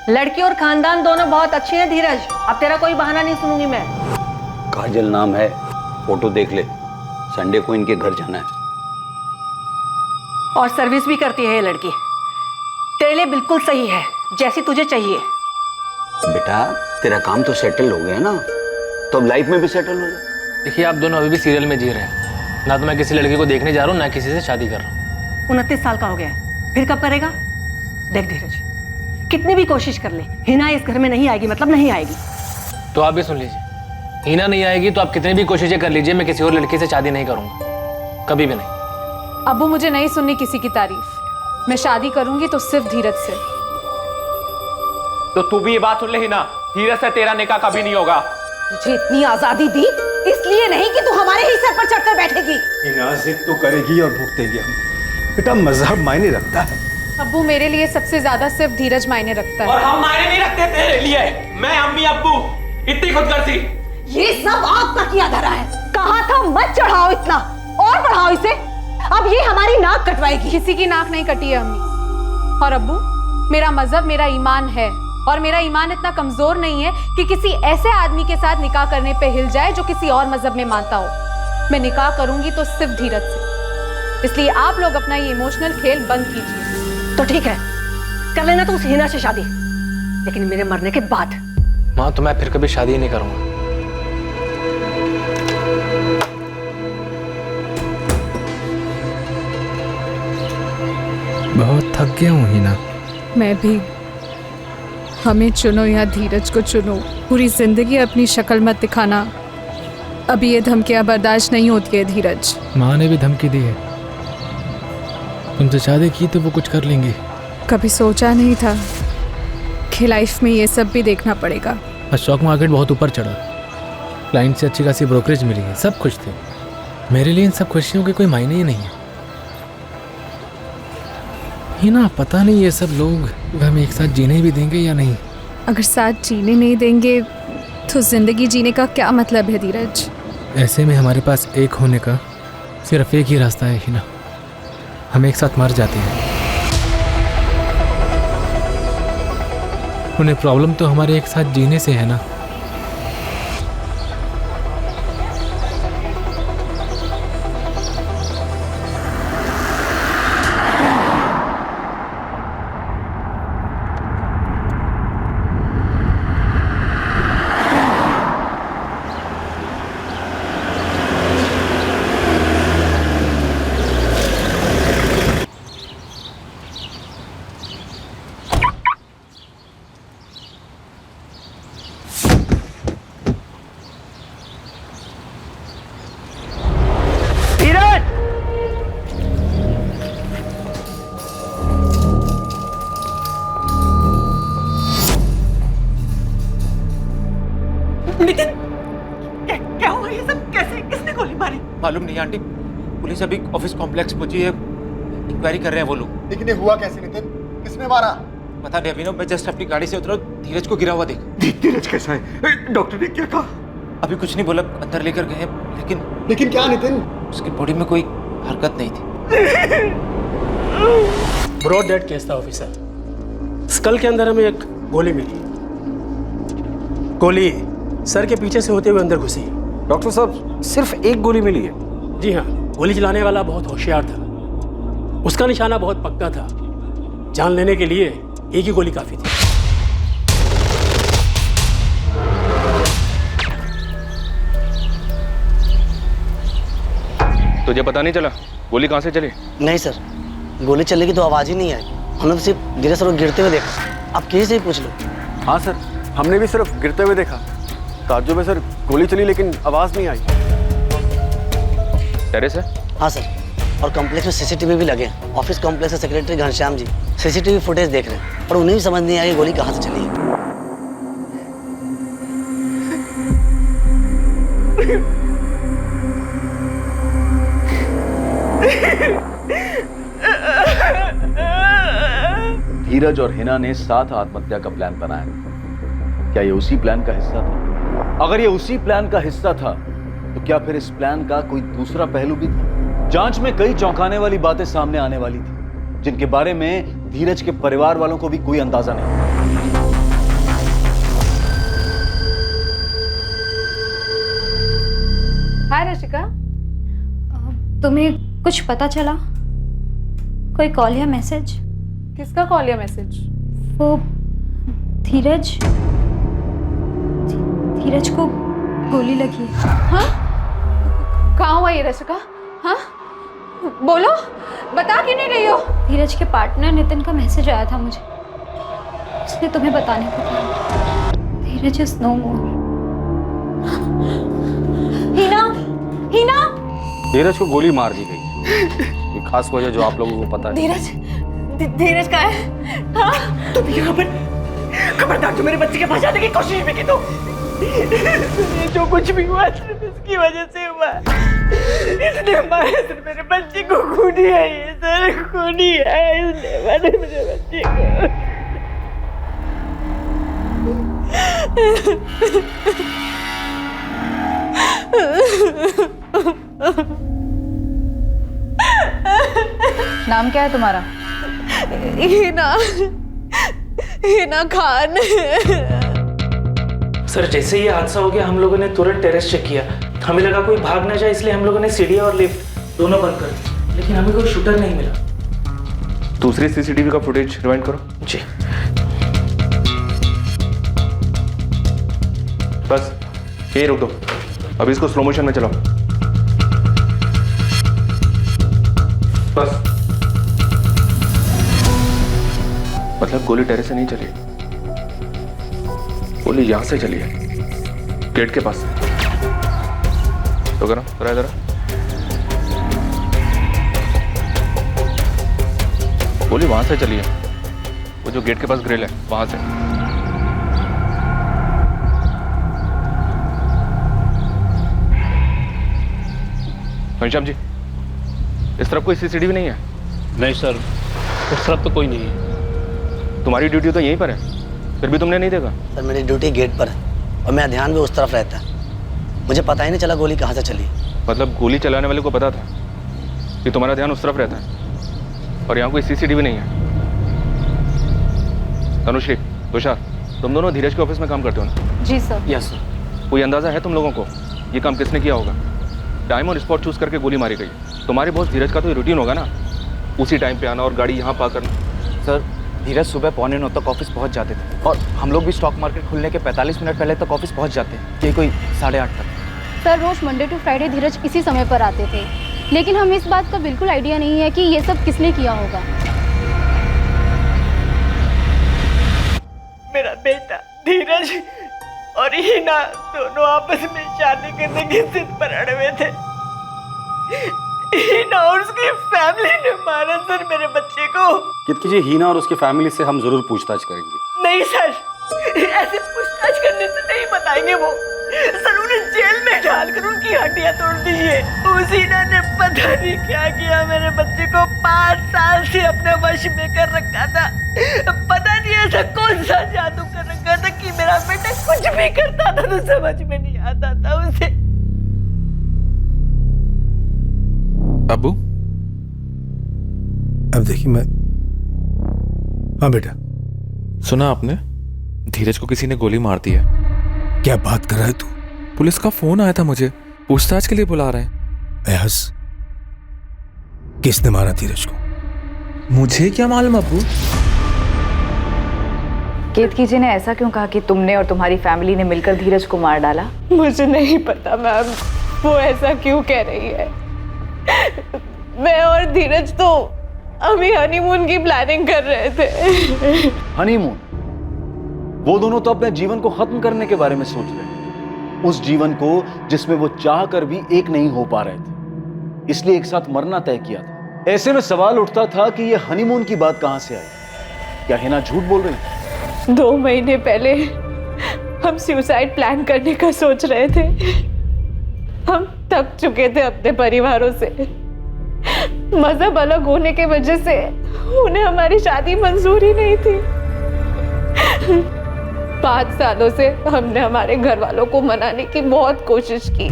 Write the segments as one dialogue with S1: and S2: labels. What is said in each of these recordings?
S1: लड़की और खानदान दोनों बहुत अच्छे हैं धीरज, अब तेरा कोई बहाना नहीं सुनूंगी मैं।
S2: काजल नाम है, फोटो देख ले, संडे को इनके घर जाना है।
S1: और सर्विस भी करती है ये लड़की, तेरे लिए बिल्कुल सही है, जैसी तुझे चाहिए।
S2: बेटा तेरा काम तो सेटल हो गया ना, तो अब लाइफ में भी सेटल हो जा।
S3: देखिए आप दोनों अभी भी सीरियल में जी रहे हैं, ना तो मैं किसी लड़की को देखने जा रहा हूँ ना किसी से शादी कर रहा हूँ।
S1: 29 साल का हो गया है, फिर कब करेगा? देख धीरज, कितनी भी कोशिश कर ले, हिना इस घर में नहीं आएगी, मतलब नहीं आएगी।
S3: तो आप भी सुन लीजिए, हिना नहीं आएगी तो आप कितनी भी कोशिशें कर लीजिए, मैं किसी और लड़की से शादी नहीं करूंगा, कभी भी नहीं।
S4: अब्बू मुझे नहीं सुननी किसी की तारीफ, मैं शादी करूंगी तो सिर्फ धीरज से।
S5: तो तू भी ये बात सुन ले हिना, धीरज से तेरा निकाह कभी नहीं होगा।
S6: तुझे इतनी आजादी दी इसलिए नहीं कि तू हमारे ही सर पर चढ़कर बैठेगी।
S7: हिना जिद तो करेगी और भुगतेगी हम। बेटा मजहब मायने रखता है।
S4: अब्बू मेरे लिए सबसे ज्यादा सिर्फ धीरज मायने रखता है।
S5: और हम मायने नहीं रखते तेरे लिए, मैं अम्मी अब्बू इतनी खुदगर्जी।
S6: ये सब आपका किया धरा है। कहा था मत चढ़ाओ इतना, और बढ़ाओ इसे, अब ये हमारी नाक कटवाएगी।
S4: किसी की नाक नहीं कटी है अम्मी। और अब्बू, मेरा मजहब मेरा ईमान है, और मेरा ईमान इतना कमजोर नहीं है कि किसी ऐसे आदमी के साथ निकाह करने पे हिल जाए जो किसी और मजहब में मानता हो। मैं निकाह करूंगी तो सिर्फ धीरज से, इसलिए आप लोग अपना ये इमोशनल खेल बंद कीजिए।
S1: तो ठीक है, कर लेना तो उस हिना से शादी, लेकिन मेरे मरने के बाद।
S3: माँ तो मैं फिर कभी शादी ही नहीं करूंगा।
S8: बहुत थक गया हूँ हिना।
S4: मैं भी। हमें चुनो या धीरज को चुनो, पूरी जिंदगी अपनी शक्ल मत दिखाना। अभी ये धमकियां बर्दाश्त नहीं होती है धीरज।
S8: माँ ने भी धमकी दी है, तुमसे शादी की तो वो कुछ कर लेंगी।
S4: कभी सोचा नहीं था कि लाइफ में ये सब भी देखना पड़ेगा।
S8: आज स्टॉक मार्केट बहुत ऊपर चढ़ा, क्लाइंट से अच्छी खासी ब्रोकरेज मिली है, सब खुश थे। मेरे लिए इन सब खुशियों के कोई मायने ही नहीं है। हिना पता नहीं ये सब लोग हमें एक साथ जीने भी देंगे या नहीं।
S4: अगर साथ जीने नहीं देंगे तो जिंदगी जीने का क्या मतलब है धीरज?
S8: ऐसे में हमारे पास एक होने का सिर्फ एक ही रास्ता है हिना, हम एक साथ मर जाते हैं। उन्हें प्रॉब्लम तो हमारे एक साथ जीने से है ना।
S6: नितिन, क्या हुआ ये सब? कैसे, किसने गोली मारी?
S5: मालूम नहीं आंटी, पुलिस अभी ऑफिस कॉम्प्लेक्स पहुंची है, इंक्वायरी कर रहे हैं वो लोग।
S7: लेकिन ये हुआ कैसे नितिन? किसने मारा?
S5: पता नहीं अभिनव, मैं जस्ट अपनी गाड़ी से उतरा, धीरज को गिरा हुआ देखा।
S7: धीरज कैसा है? डॉक्टर ने क्या कहा?
S5: अभी कुछ नहीं बोला, अंदर लेकर गए, लेकिन
S7: क्या नितिन?
S5: उसकी बॉडी में कोई हरकत नहीं थी।
S9: ब्रॉड डेड केस था ऑफिसर। स्कल के अंदर हमें एक गोली मिली। गोली सर के पीछे से होते हुए अंदर घुसी।
S10: डॉक्टर साहब सिर्फ एक गोली मिली है?
S9: जी हाँ, गोली चलाने वाला बहुत होशियार था, उसका निशाना बहुत पक्का था, जान लेने के लिए एक ही गोली काफी थी।
S11: तुझे पता नहीं चला गोली कहाँ से चली?
S12: नहीं सर, गोली चलने की तो आवाज ही नहीं आई, हमने सिर्फ धीरज सर को गिरते हुए देखा। आप किसी से ही पूछ लो।
S10: हाँ सर, हमने भी सिर्फ गिरते हुए देखा। ताज्जुब है सर, गोली चली लेकिन आवाज नहीं आई।
S11: टेरेस है?
S12: हाँ सर, और कॉम्प्लेक्स में सीसीटीवी भी लगे हैं। ऑफिस कॉम्प्लेक्स के secretary Ghanshyam ji CCTV footage देख रहे हैं, और उन्हें भी समझ नहीं आई गोली कहाँ से चली है।
S2: धीरज और हिना ने साथ आत्महत्या का प्लान बनाया। क्या ये उसी प्लान का हिस्सा था? अगर ये उसी प्लान का हिस्सा था तो क्या फिर इस प्लान का कोई दूसरा पहलू भी था? जांच में कई चौंकाने वाली बातें सामने आने वाली थी, जिनके बारे में धीरज के परिवार वालों को भी कोई अंदाजा नहीं।
S4: हाय रशिका।
S13: तुम्हें कुछ पता चला? कोई कॉल या मैसेज?
S4: किसका कॉल या मैसेज?
S13: वो धीरज धीरज को गोली लगी है।
S4: हाँ? कहाँ हुआ ये रशिका? हाँ? बोलो, बता क्यों नहीं रही हो?
S13: धीरज के पार्टनर नितिन का मैसेज आया था मुझे, इसलिए तुम्हें बताने को कहा। धीरज इज नो मोर।
S6: हिना, हिना,
S10: धीरज को गोली मार दी गई। ये खास वजह जो आप लोगों को पता है।
S6: धीरज, धीरज कहाँ है? हाँ? तुम यहाँ पर खबरदार, जो मेरे बच्चे के पास जाने की कोशिश भी की तो जो कुछ भी हुआ सिर्फ इसकी वजह से हुआ। इसने मारा सिर्फ मेरे बच्चे को। खूनी है ये सर, खूनी है, इसने मारा मेरे बच्चे को।
S4: नाम क्या है तुम्हारा?
S6: हिना, हिना खान।
S14: सर जैसे ये हादसा हो गया हम लोगों ने तुरंत टेरेस चेक किया। हमें लगा कोई भाग ना जाए, इसलिए हम लोगों ने सीढ़ी और लिफ्ट दोनों बंद कर दी, लेकिन हमें कोई शूटर नहीं मिला।
S11: दूसरी सीसीटीवी का फुटेज रिवाइंड करो।
S14: जी।
S11: बस यही रोक दो, अभी इसको स्लो मोशन में चलाओ। बस। मतलब गोली टेरेस से नहीं चली, गोली यहां से चली है, गेट के पास। तो करो जरा इधर। गोली वहां से चली है, वो जो गेट के पास ग्रिल है वहां से। घनश्याम जी, इस तरफ कोई सीसीटीवी नहीं है?
S9: नहीं सर, उस तरफ तो कोई नहीं है।
S11: तुम्हारी ड्यूटी तो यहीं पर है, फिर भी तुमने नहीं देखा?
S12: सर मेरी ड्यूटी गेट पर है और मेरा ध्यान भी उस तरफ रहता है। मुझे पता ही नहीं चला गोली कहाँ से चली।
S11: मतलब गोली चलाने वाले को पता था कि तुम्हारा ध्यान उस तरफ रहता है और यहाँ कोई सीसीटीवी नहीं है। तनुश्री, तुषार, तुम दोनों धीरज के ऑफिस में काम करते हो ना?
S4: जी सर।
S11: Yes sir. कोई अंदाजा है तुम लोगों को ये काम किसने किया होगा? टाइम और स्पॉट चूज करके गोली मारी गई। तुम्हारे बॉस धीरज का तो रूटीन होगा ना, उसी टाइम पे आना और गाड़ी यहाँ पार्क करना।
S15: सर धीरज सुबह 8:45 तक ऑफिस पहुँच जाते थे और हम लोग भी स्टॉक मार्केट खुलने के 45 मिनट पहले तक ऑफिस पहुँच जाते हैं, ये कोई 8:30 तक।
S13: सर रोज मंडे टू फ्राइडे धीरज इसी समय पर आते थे, लेकिन हमें इस बात का बिल्कुल आइडिया नहीं है कि ये सब किसने किया होगा।
S6: मेरा बेटा धीरज और हिना दोनों आपस में शादी करने की जिद पर अड़े हुए थे। हिना और उसकी फैमिली ने मारा सर मेरे बच्चे को।
S10: कितकी जी, हीना और उसकी फैमिली से हम जरूर पूछताछ करेंगे।
S6: नहीं सर, ऐसे पूछताछ करने से नहीं बताएंगे वो। सर उन्हें जेल में डालकर उनकी हड्डियां तोड़ दीजिए। उस हिना ने पता नहीं क्या किया, मेरे बच्चे को 5 साल से अपने वश में कर रखा था। पता नहीं ऐसा कौन सा जादू कर रखा था कि मेरा बेटा कुछ भी करता था तो समझ में नहीं आता था उसे।
S7: अबू, अब देखिए मैं। हाँ बेटा।
S11: सुना आपने, धीरज को किसी ने गोली मार दी है।
S7: क्या बात कर रहा है तू?
S11: पुलिस का फोन आया था मुझे, पूछताछ के लिए बुला रहे हैं।
S7: एहस, किसने मारा धीरज को?
S11: मुझे क्या मालूम अबू।
S16: केतकी जी ने ऐसा क्यों कहा कि तुमने और तुम्हारी फैमिली ने मिलकर धीरज को मार डाला?
S6: मुझे नहीं पता मैम, वो ऐसा क्यों कह रही है। मैं और धीरज तो अभी हनीमून की प्लानिंग कर रहे थे।
S2: हनीमून? वो दोनों तो अपने जीवन को खत्म करने के बारे में सोच रहे थे, उस जीवन को जिसमें वो चाह कर भी एक नहीं हो पा रहे थे, इसलिए एक साथ मरना तय किया था। ऐसे में सवाल उठता था कि ये हनीमून की बात कहां से आई। क्या हिना झूठ बोल रही थी?
S6: 2 महीने पहले हम सुसाइड प्लान करने का सोच रहे थे। हम थक चुके थे अपने परिवारों से। मजहब अलग होने की वजह से उन्हें हमारी शादी मंजूर ही नहीं थी। 5 सालों से हमने हमारे घर वालों को मनाने की बहुत कोशिश की।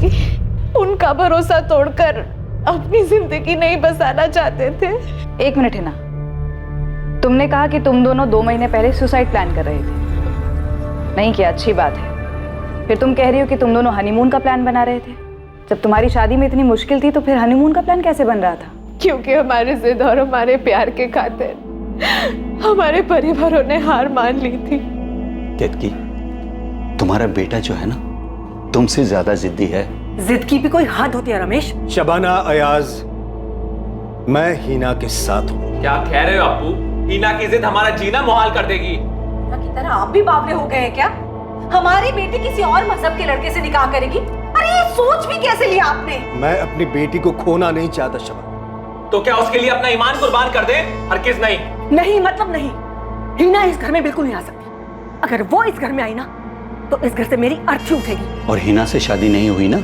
S6: उनका भरोसा तोड़कर अपनी जिंदगी नहीं बसाना चाहते थे।
S16: 1 मिनट है ना, तुमने कहा कि तुम दोनों 2 महीने पहले सुसाइड प्लान कर रहे थे। नहीं किया, अच्छी बात है। फिर तुम कह रही हो कि तुम दोनों हनीमून का प्लान बना रहे थे। जब तुम्हारी शादी में इतनी मुश्किल थी तो फिर हनीमून का प्लान कैसे बन रहा था?
S4: क्योंकि हमारे जिद और हमारे प्यार के खातिर हमारे परिवारों ने हार मान ली थी।
S17: केतकी, तुम्हारा बेटा जो है ना तुमसे ज्यादा जिद्दी है।
S1: जिद की भी कोई हद होती है रमेश।
S7: शबाना, अयाज, मैं हीना के साथ हूँ।
S3: क्या कह रहे हो अप्पू? हीना की जिद हमारा जीना मुहाल कर देगी।
S1: की तरह आप भी बावले हो गए हैं क्या? हमारी बेटी किसी और मजहब के लड़के से निकाह करेगी? अरे ये सोच भी कैसे लिया आपने?
S7: मैं अपनी बेटी को खोना नहीं चाहता शबाना।
S3: तो क्या उसके लिए अपना ईमान कुर्बान कर दे? हरगिज़ नहीं।
S1: नहीं मतलब नहीं। हीना इस घर में बिल्कुल नहीं आ सकती। अगर वो इस घर में आई ना तो इस घर से मेरी अर्थी उठेगी।
S17: और हीना से शादी नहीं हुई ना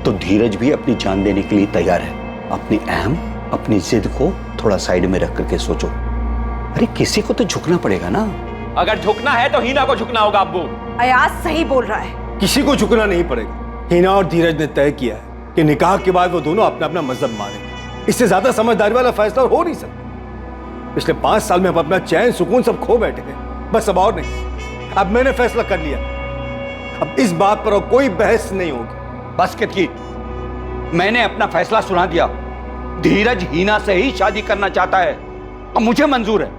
S17: तो धीरज भी अपनी जान देने के लिए तैयार है। अपनी अहम, अपनी जिद को थोड़ा साइड में रख करके सोचो। अरे किसी को तो झुकना पड़ेगा ना।
S3: अगर झुकना है तो हीना को झुकना होगा अब्बू।
S1: अयाज सही बोल रहा है।
S7: किसी को झुकना नहीं पड़ेगा। हीना और धीरज ने तय किया है कि निकाह के बाद वो दोनों अपना अपना मजहब मानेंगे। इससे ज्यादा समझदारी वाला फैसला हो नहीं सकता। पिछले 5 साल में हम अपना चैन सुकून सब खो बैठे हैं। बस अब और नहीं। अब मैंने फैसला कर लिया। अब इस बात पर और कोई बहस नहीं होगी।
S17: बस केतकी, मैंने अपना फैसला सुना दिया। धीरज हीना से ही शादी करना चाहता है और मुझे मंजूर है।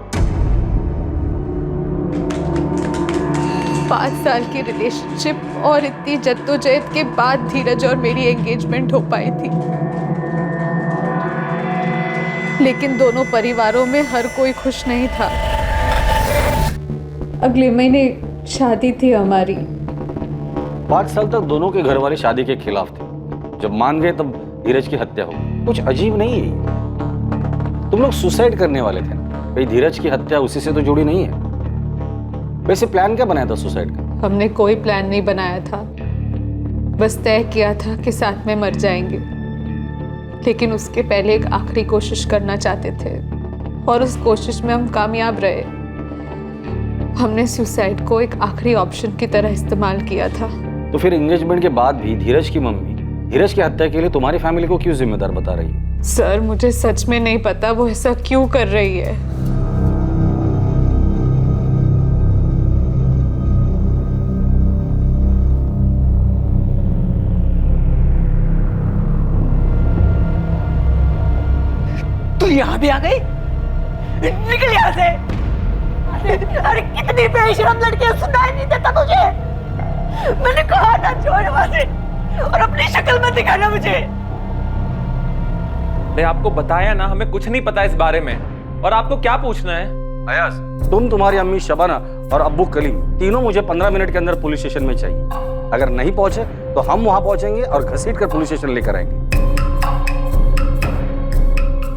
S4: 5 साल की रिलेशनशिप और इतनी जद्दोजहद के बाद धीरज और मेरी एंगेजमेंट हो पाई थी, लेकिन दोनों परिवारों में हर कोई खुश नहीं था। अगले महीने शादी थी हमारी।
S10: 5 साल तक दोनों के घर वाले शादी के खिलाफ थे। जब मान गए तब धीरज की हत्या हो गई। कुछ अजीब नहीं है। तुम लोग सुसाइड करने वाले थे ना? भाई धीरज की हत्या उसी से तो जुड़ी नहीं है। वैसे प्लान क्या बनाया था सुसाइड का?
S4: हमने कोई प्लान नहीं बनाया था, बस तय किया था कि साथ में मर जाएंगे, लेकिन उसके पहले एक आखिरी कोशिश करना चाहते थे और उस कोशिश में हम कामयाब रहे। हमने सुसाइड को एक आखिरी ऑप्शन की तरह इस्तेमाल किया था।
S10: तो फिर एंगेजमेंट के बाद भी धीरज की मम्मी धीरज की हत्या के लिए तुम्हारी फैमिली को क्यों जिम्मेदार बता रही है?
S4: सर, मुझे सच में नहीं पता वो ऐसा क्यों कर रही है।
S6: तू यहाँ भी आ गई? निकल यहाँ से। अरे कितनी बेशरम लड़की है, सुनाई नहीं देता तुझे? मैंने कहा ना छोड़ वहां से और अपनी शक्ल मत दिखाना मुझे।
S3: मैं आपको बताया ना, हमें कुछ नहीं पता इस बारे में। और आपको क्या पूछना है?
S10: अयाज, तुम, तुम्हारी अम्मी शबाना और अब्बू कलीम तीनों मुझे 15 मिनट के अंदर पुलिस स्टेशन में चाहिए। अगर नहीं पहुंचे तो हम वहां पहुंचेंगे और घसीट कर पुलिस स्टेशन लेकर आएंगे।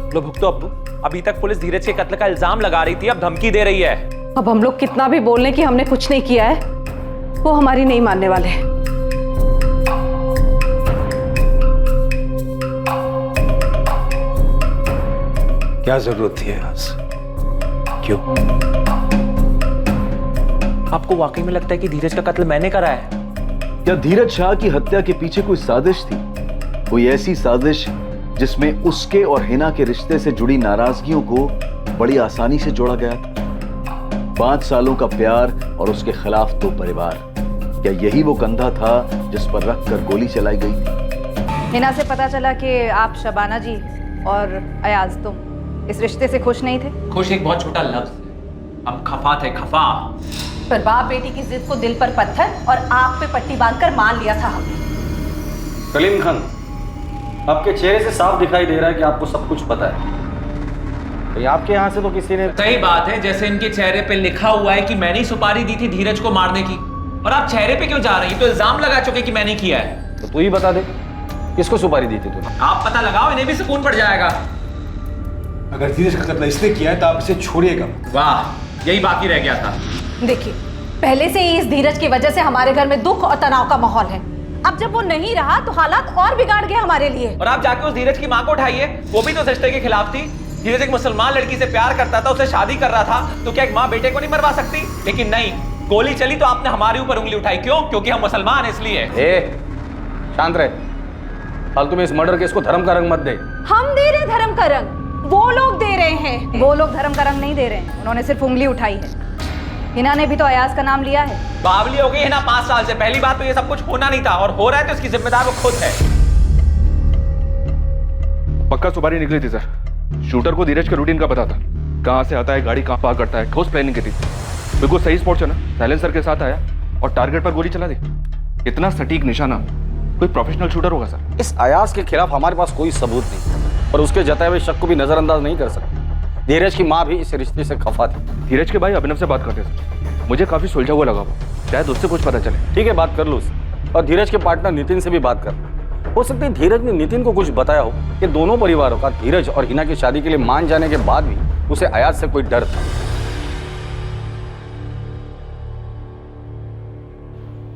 S3: लो भुगतो अब्बू। अभी तक पुलिस धीरज के कत्ल का इल्जाम लगा रही थी, अब धमकी दे रही है।
S1: अब हम लोग कितना भी बोल लें कि हमने कुछ नहीं किया है, वो हमारी नहीं मानने वाले।
S7: क्या जरूरत थी आज? क्यों?
S3: आपको वाकई में लगता है कि धीरज का कत्ल मैंने करा है?
S2: क्या धीरज शाह की हत्या के पीछे कोई साजिश थी? कोई ऐसी साजिश जिसमें उसके और हिना के रिश्ते से जुड़ी नाराजगियों को बड़ी आसानी से जोड़ा गया था? 5 सालों का प्यार और उसके खिलाफ 2 परिवार, क्या यही वो कंधा था जिस पर रखकर गोली चलाई गई थी?
S16: हिना से पता चला कि आप शबाना जी और अयाज तुम इस रिश्ते से खुश नहीं थे।
S3: खुश एक बहुत छोटा लफ्ज है, हम खफा थे, खफा।
S1: पर बाप बेटी की जिद को दिल पर पत्थर और आंख पे पट्टी बांधकर मान लिया था हमने।
S10: कलीम खान, आपके चेहरे से साफ दिखाई दे रहा है कि आपको सब कुछ पता है। तो आपके यहाँ से तो किसी ने...
S3: सही बात है, जैसे इनके चेहरे पे लिखा हुआ है कि मैंने ही सुपारी दी थी धीरज को मारने की। और आप चेहरे पे क्यों जा रही है? तो इल्जाम लगा चुके कि मैंने किया है।
S10: तो तू ही बता दे, किसको सुपारी दी थी तूने?
S3: आप पता लगाओ, इन्हें भी सुकून पड़ जाएगा।
S7: अगर धीरज का कत्ल इसने किया है तो आप इसे छोड़िएगा।
S3: वाह, यही बाकी रह गया था।
S1: देखिए, पहले से ही इस धीरज की वजह से हमारे घर में दुख और तनाव का माहौल है। अब जब वो नहीं रहा तो हालात और बिगाड़ गए हमारे लिए।
S3: और आप जाके उस धीरज की माँ को उठाइए, वो भी तो इस रिश्ते के खिलाफ थी। धीरज एक मुसलमान लड़की से प्यार करता था, उसे शादी कर रहा था, तो क्या एक माँ बेटे को नहीं मरवा सकती? लेकिन नहीं, गोली चली तो आपने हमारे ऊपर उंगली उठाई। क्यों? क्योंकि हम मुसलमान हैं इसलिए।
S10: शांत रहे, फालतू में इस मर्डर केस को धर्म का रंग मत दे।
S1: हम दे रहे धर्म का रंग, वो लोग दे रहे हैं।
S16: वो लोग धर्म का रंग नहीं दे रहे हैं, उन्होंने सिर्फ उंगली उठाई है। हिना ने भी तो अयाज का नाम लिया है।
S3: बावली हो गई है ना 5 साल से। पहली बात तो ये सब कुछ होना नहीं था, और हो रहा है तो इसकी जिम्मेदार वो खुद है।
S11: पक्का सुपारी निकली थी सर। शूटर को धीरज के रूटीन का पता था, कहाँ से आता है, गाड़ी कहाँ पार्क करता है, ठोस प्लानिंग की थी। बिल्कुल सही स्पॉट चुना, साइलेंसर के साथ आया और टारगेट पर गोली चला दी। इतना सटीक निशाना कोई प्रोफेशनल शूटर होगा सर।
S10: इस अयाज के खिलाफ हमारे पास कोई सबूत नहीं और उसके जताए हुए शक को भी नजरअंदाज नहीं कर सकते। धीरज की माँ भी इस रिश्ते से खफा थी।
S11: धीरज के भाई अभिनव से बात करते थे, मुझे काफी सुलझा हुआ लगा वो, शायद उससे कुछ पता चले।
S10: ठीक है, बात कर लो उससे और धीरज के पार्टनर नितिन से भी बात कर। हो सकता है धीरज ने नितिन को कुछ बताया हो कि दोनों परिवारों का धीरज और हिना की शादी के लिए मान जाने के बाद भी उसे अयाज से कोई डर था।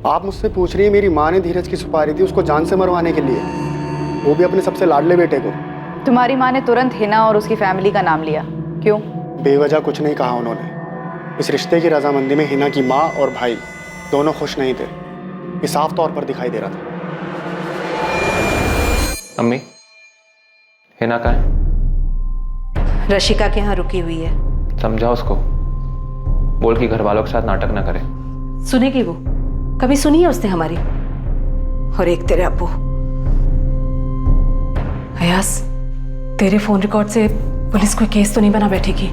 S18: आप मुझसे पूछ रही है मेरी माँ ने धीरज की सुपारी दी उसको जान से मरवाने के लिए, वो भी अपने सबसे लाडले बेटे को।
S16: तुम्हारी माँ ने तुरंत हिना और उसकी फैमिली का नाम लिया, क्यों?
S18: बेवजह कुछ नहीं कहा उन्होंने। इस रिश्ते की रजामंदी में हिना की माँ और भाई दोनों खुश नहीं थे, ये साफ तौर पर दिखाई दे रहा था।
S3: अम्मी, हिना कहाँ है?
S1: रशिका के यहाँ रुकी हुई है।
S3: समझा उसको, बोल कि घर वालों के साथ नाटक ना करे।
S1: सुनेगी वो? कभी सुनी है उसने हमारी? और एक तेरे अब्बू। अयास, तेरे फोन रिकॉर्ड से पुलिस कोई केस तो नहीं बना बैठेगी?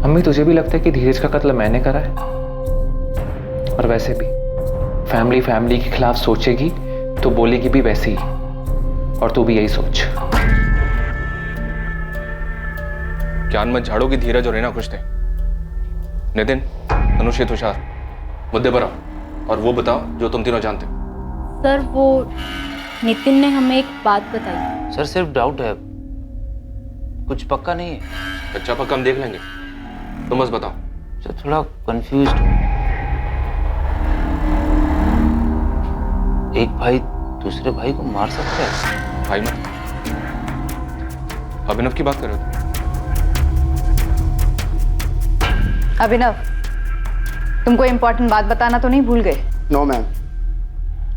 S3: अम्मी, तुझे भी लगता है कि धीरज का कत्ल मैंने करा है? और वैसे भी फैमिली के खिलाफ सोचेगी तो बोलेगी भी वैसे ही, और तू भी यही सोच।
S11: ज्ञान मत झाड़ो कि धीरज और हिना खुश थे। नितिन, अनुष्य, तुषार, मुद्दे पर आओ और वो बताओ जो तुम तीनों जानते हो।
S13: सर, वो नितिन ने हमें एक बात बताई।
S5: सर सिर्फ डाउट है, कुछ पक्का नहीं है।
S11: अच्छा पक्का हम देख लेंगे, तुम बस बताओ।
S5: सर थोड़ा कंफ्यूज्ड हूँ। एक भाई दूसरे भाई को मार सकता है?
S11: भाई मत, अभिनव की बात कर रहे हो?
S16: अभिनव, तुमको इम्पोर्टेंट बात बताना तो नहीं भूल गए?
S18: नो मैम,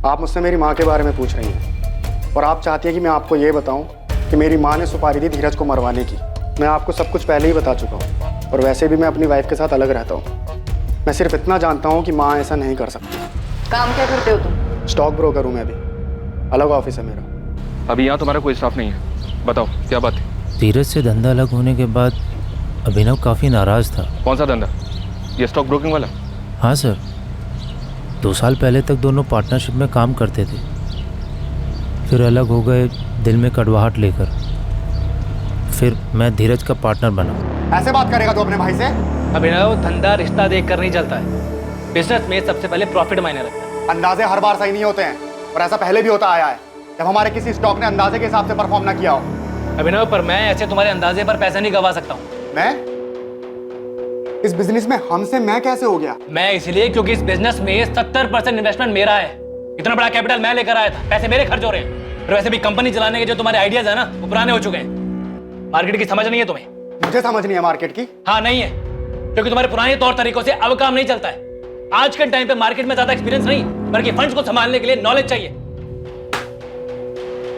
S18: आप मुझसे मेरी माँ के बारे में पूछ रही हैं और आप चाहती हैं कि मैं आपको ये बताऊं कि मेरी माँ ने सुपारी दी धीरज को मरवाने की। मैं आपको सब कुछ पहले ही बता चुका हूँ और वैसे भी मैं अपनी वाइफ के साथ अलग रहता हूँ। मैं सिर्फ इतना जानता हूँ कि माँ ऐसा नहीं कर सकती।
S16: काम क्या करते हो तुम?
S18: स्टॉक ब्रोकर हूँ मैं भी, अलग ऑफिस है मेरा।
S11: अभी यहाँ तुम्हारा कोई स्टाफ नहीं है, बताओ क्या बात है?
S19: धीरज से धंधा अलग होने के बाद अभिनव काफ़ी नाराज़ था।
S11: कौन सा धंधा? ये स्टॉक ब्रोकिंग वाला?
S19: हाँ सर, 2 साल पहले तक दोनों पार्टनरशिप में काम करते थे, फिर अलग हो गए दिल में कड़वाहट लेकर। फिर मैं धीरज का पार्टनर बना।
S18: ऐसे बात करेगा तो अपने भाई से?
S14: अभिनव, धंधा रिश्ता देख कर नहीं चलता है। बिजनेस में सबसे पहले प्रॉफिट मायने रखता है।
S18: अंदाजे हर बार सही नहीं होते हैं और ऐसा पहले भी होता आया है जब हमारे किसी स्टॉक ने अंदाजे के हिसाब से परफॉर्म ना किया हो।
S14: अभिनव, पर मैं ऐसे तुम्हारे अंदाजे पर पैसा नहीं गवा सकता हूँ।
S18: मैं? इस बिजनेस में हमसे मैं कैसे हो गया?
S14: मैं इसलिए क्योंकि इस बिजनेस में 70% इन्वेस्टमेंट मेरा है। इतना बड़ा कैपिटल मैं लेकर आया था, पैसे मेरे खर्च हो रहे हैं। और वैसे भी कंपनी चलाने के जो तुम्हारे आइडियाज है ना, वो पुराने हो चुके हैं। मार्केट की समझ नहीं है तुम्हें?
S18: मुझे समझ नहीं है मार्केट की।
S14: हाँ नहीं है, क्योंकि तुम्हारे पुराने तौर तरीकों से अब काम नहीं चलता है। आज के टाइम पे मार्केट में ज्यादा एक्सपीरियंस नहीं, बल्कि फंड्स को संभालने के लिए नॉलेज चाहिए।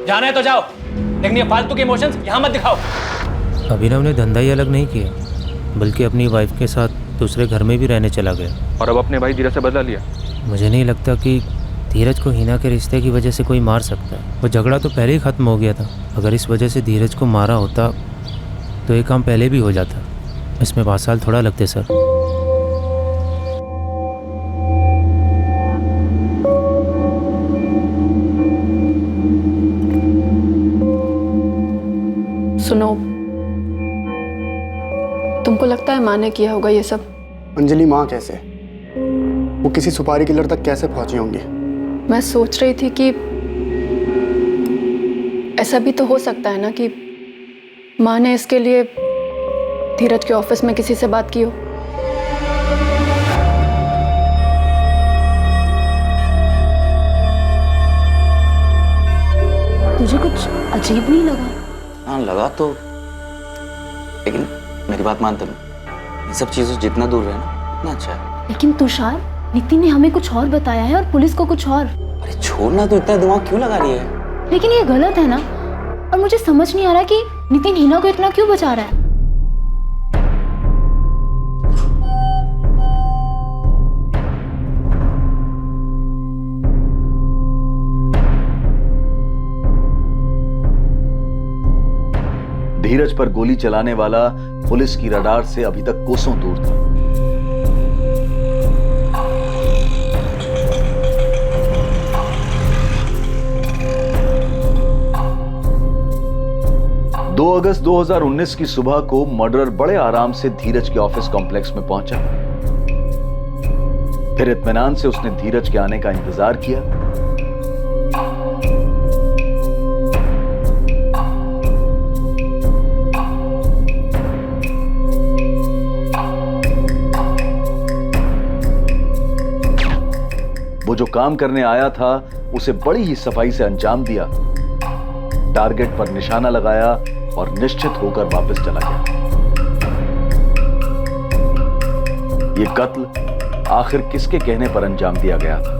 S14: जाना है तो जाओ, लेकिन ये फालतू के इमोशंस यहाँ मत दिखाओ।
S19: अभिनव ने धंधा ही अलग नहीं किया, बल्कि अपनी वाइफ के साथ दूसरे घर में भी रहने चला गया।
S11: और अब अपने भाई धीरज से बदला लिया।
S19: मुझे नहीं लगता कि धीरज को हिना के रिश्ते की वजह से कोई मार सकता है। वो झगड़ा तो पहले ही ख़त्म हो गया था। अगर इस वजह से धीरज को मारा होता तो ये काम पहले भी हो जाता। इसमें 5 साल थोड़ा लगते सर।
S20: सुनो, तुमको लगता है माँ ने किया होगा ये सब?
S18: अंजलि, माँ कैसे? वो किसी सुपारी किलर तक कैसे पहुंची होंगी?
S20: मैं सोच रही थी कि ऐसा भी तो हो सकता है ना कि माँ ने इसके लिए धीरज के ऑफिस में किसी से बात की हो।
S13: तुझे कुछ अजीब नहीं लगा?
S5: हाँ लगा तो, लेकिन मेरी बात मान तुम, इन सब चीजों से जितना दूर रहे ना उतना अच्छा है।
S13: लेकिन तुषार, नितिन ने हमें कुछ और बताया है और पुलिस को कुछ और।
S5: अरे छोड़ना, तो इतना दिमाग क्यों लगा रही है?
S13: लेकिन ये गलत है ना, और मुझे समझ नहीं आ रहा कि नितिन हिना को इतना क्यों बचा रहा है।
S2: धीरज पर गोली चलाने वाला पुलिस की रडार से अभी तक कोसों दूर था। दो अगस्त 2019 की सुबह को मर्डरर बड़े आराम से धीरज के ऑफिस कॉम्प्लेक्स में पहुंचा। फिर इत्मीनान से उसने धीरज के आने का इंतजार किया। वो जो काम करने आया था उसे बड़ी ही सफाई से अंजाम दिया, टारगेट पर निशाना लगाया और निश्चित होकर वापस चला गया। ये कत्ल आखिर किसके कहने पर अंजाम दिया गया था?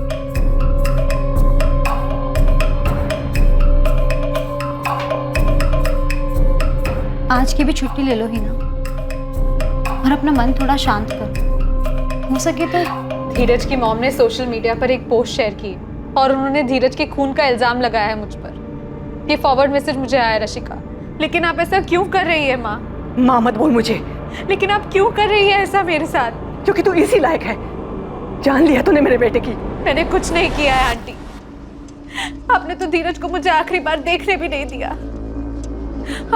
S13: आज की भी छुट्टी ले लो हिना और अपना मन थोड़ा शांत करो। हो सके तो
S4: धीरज की मॉम ने सोशल मीडिया पर एक पोस्ट शेयर की और उन्होंने धीरज के खून का इल्जाम लगाया है मुझ पर। ये फॉरवर्ड मैसेज मुझे आया रशिका। लेकिन आप ऐसा क्यों कर रही है माँ?
S6: माँ मत बोल मुझे।
S4: लेकिन आप क्यों कर रही है ऐसा मेरे साथ?
S6: क्योंकि तू इसी लायक है। जान लिया तूने मेरे बेटे की।
S4: मैंने कुछ नहीं किया है आंटी। आपने तो धीरज को मुझे आखिरी बार देखने भी नहीं दिया।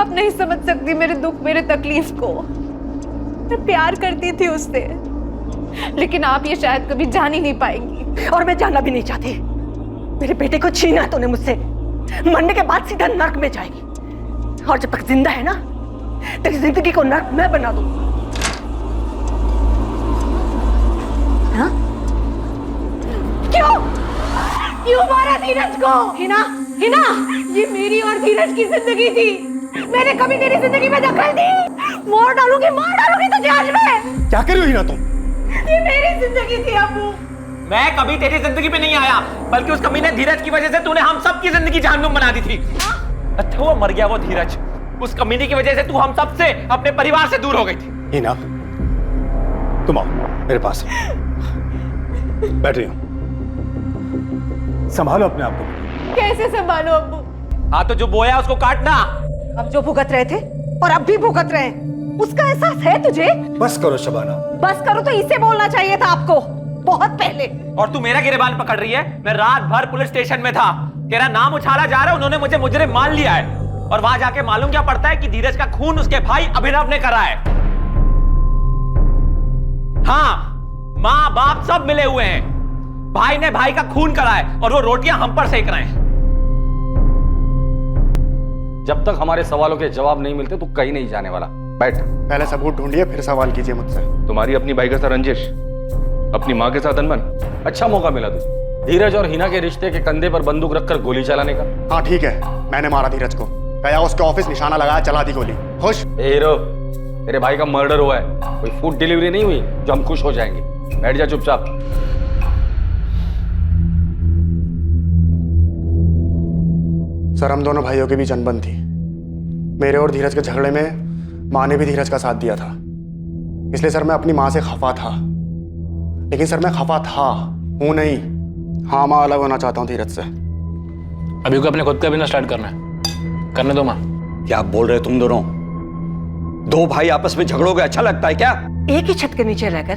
S4: आप नहीं समझ सकती मेरे दुख, मेरे तकलीफ को। मैं प्यार करती थी उससे, लेकिन आप ये शायद कभी जान ही नहीं पाएंगी।
S6: और मैं जानना भी नहीं चाहती। मेरे बेटे को छीना तूने मुझसे। मरने के बाद सीधा नर्क में जाएगी। और जब तक जिंदा है ना, तेरी जिंदगी को नर्क मैं बना दूं। हाँ? क्यों? क्यों मारा धीरज को? हिना, हिना, ये मेरी और धीरज की जिंदगी थी। मैंने कभी तेरी जिंदगी में दखल दी? मार डालूंगी तुझे आज मैं।
S7: क्या कर रही हो हिना तुम?
S6: ये मेरी जिंदगी थी अबू।
S3: मैं कभी तेरी जिंदगी में नहीं आया, बल्कि उस कमीने धीरज की वजह से तूने हम सब की जिंदगी जहन्नुम बना दी थी। अच्छा वो मर गया वो धीरज। उस कमीने की वजह से तू हम सब से, अपने परिवार से दूर हो गई थी।
S7: हिना, तुम आओ मेरे पास। बैठ रही हो, संभालो अपने आप को।
S4: कैसे संभालो अब्बू?
S3: हाँ तो जो बोया उसको काटना।
S6: अब जो भुगत रहे थे और अब भी भुगत रहे, उसका एहसास है तुझे?
S7: बस करो शबाना।
S6: बस करो तो इसे बोलना चाहिए था आपको बहुत पहले।
S3: और तू मेरा गिरेबान पकड़ रही है। मैं रात भर पुलिस स्टेशन में था, तेरा नाम उछाला जा रहा है। उन्होंने मुझे मुजरिम मान लिया है और वहां जाके मालूम क्या पड़ता है कि धीरज का खून उसके भाई अभिनव ने करा है। हाँ, माँ बाप सब मिले हुए हैं। भाई ने भाई का खून करा है और वो रोटियां हम पर सेक रहे हैं।
S10: जब तक हमारे सवालों के जवाब नहीं मिलते तो कहीं नहीं जाने वाला। बैठ।
S18: पहले सबूत ढूंढिए फिर सवाल कीजिए मुझसे।
S11: तुम्हारी अपनी भाई के साथ रंजिश, अपनी माँ के साथ अनबन।
S10: अच्छा मौका मिला तुझे धीरज और हिना के रिश्ते के कंधे पर बंदूक रखकर गोली चलाने का।
S18: हाँ ठीक है, मैंने मारा धीरज को। गया उसके ऑफिस, निशाना लगाया, चला दी गोली। खुश?
S10: हीरो, तेरे भाई का मर्डर हुआ है, कोई फूड डिलीवरी नहीं हुई जो हम खुश हो जाएंगे। बैठ जा चुपचाप।
S18: सर हम दोनों भाइयों के बीच अनबन थी। मेरे और धीरज के झगड़े में माँ ने भी धीरज का साथ दिया था, इसलिए सर मैं अपनी माँ से खफा था। लेकिन सर मैं खफा था, हूं नहीं। हाँ माँ, अलग होना चाहता हूँ धीरज से।
S14: अभी को अपने खुद का बिजनेस स्टार्ट करना है, करने दो माँ।
S17: क्या बोल रहे हो तुम दोनों? दो भाई आपस में झगड़ोगे अच्छा लगता है क्या?
S6: एक ही छत के नीचे रहकर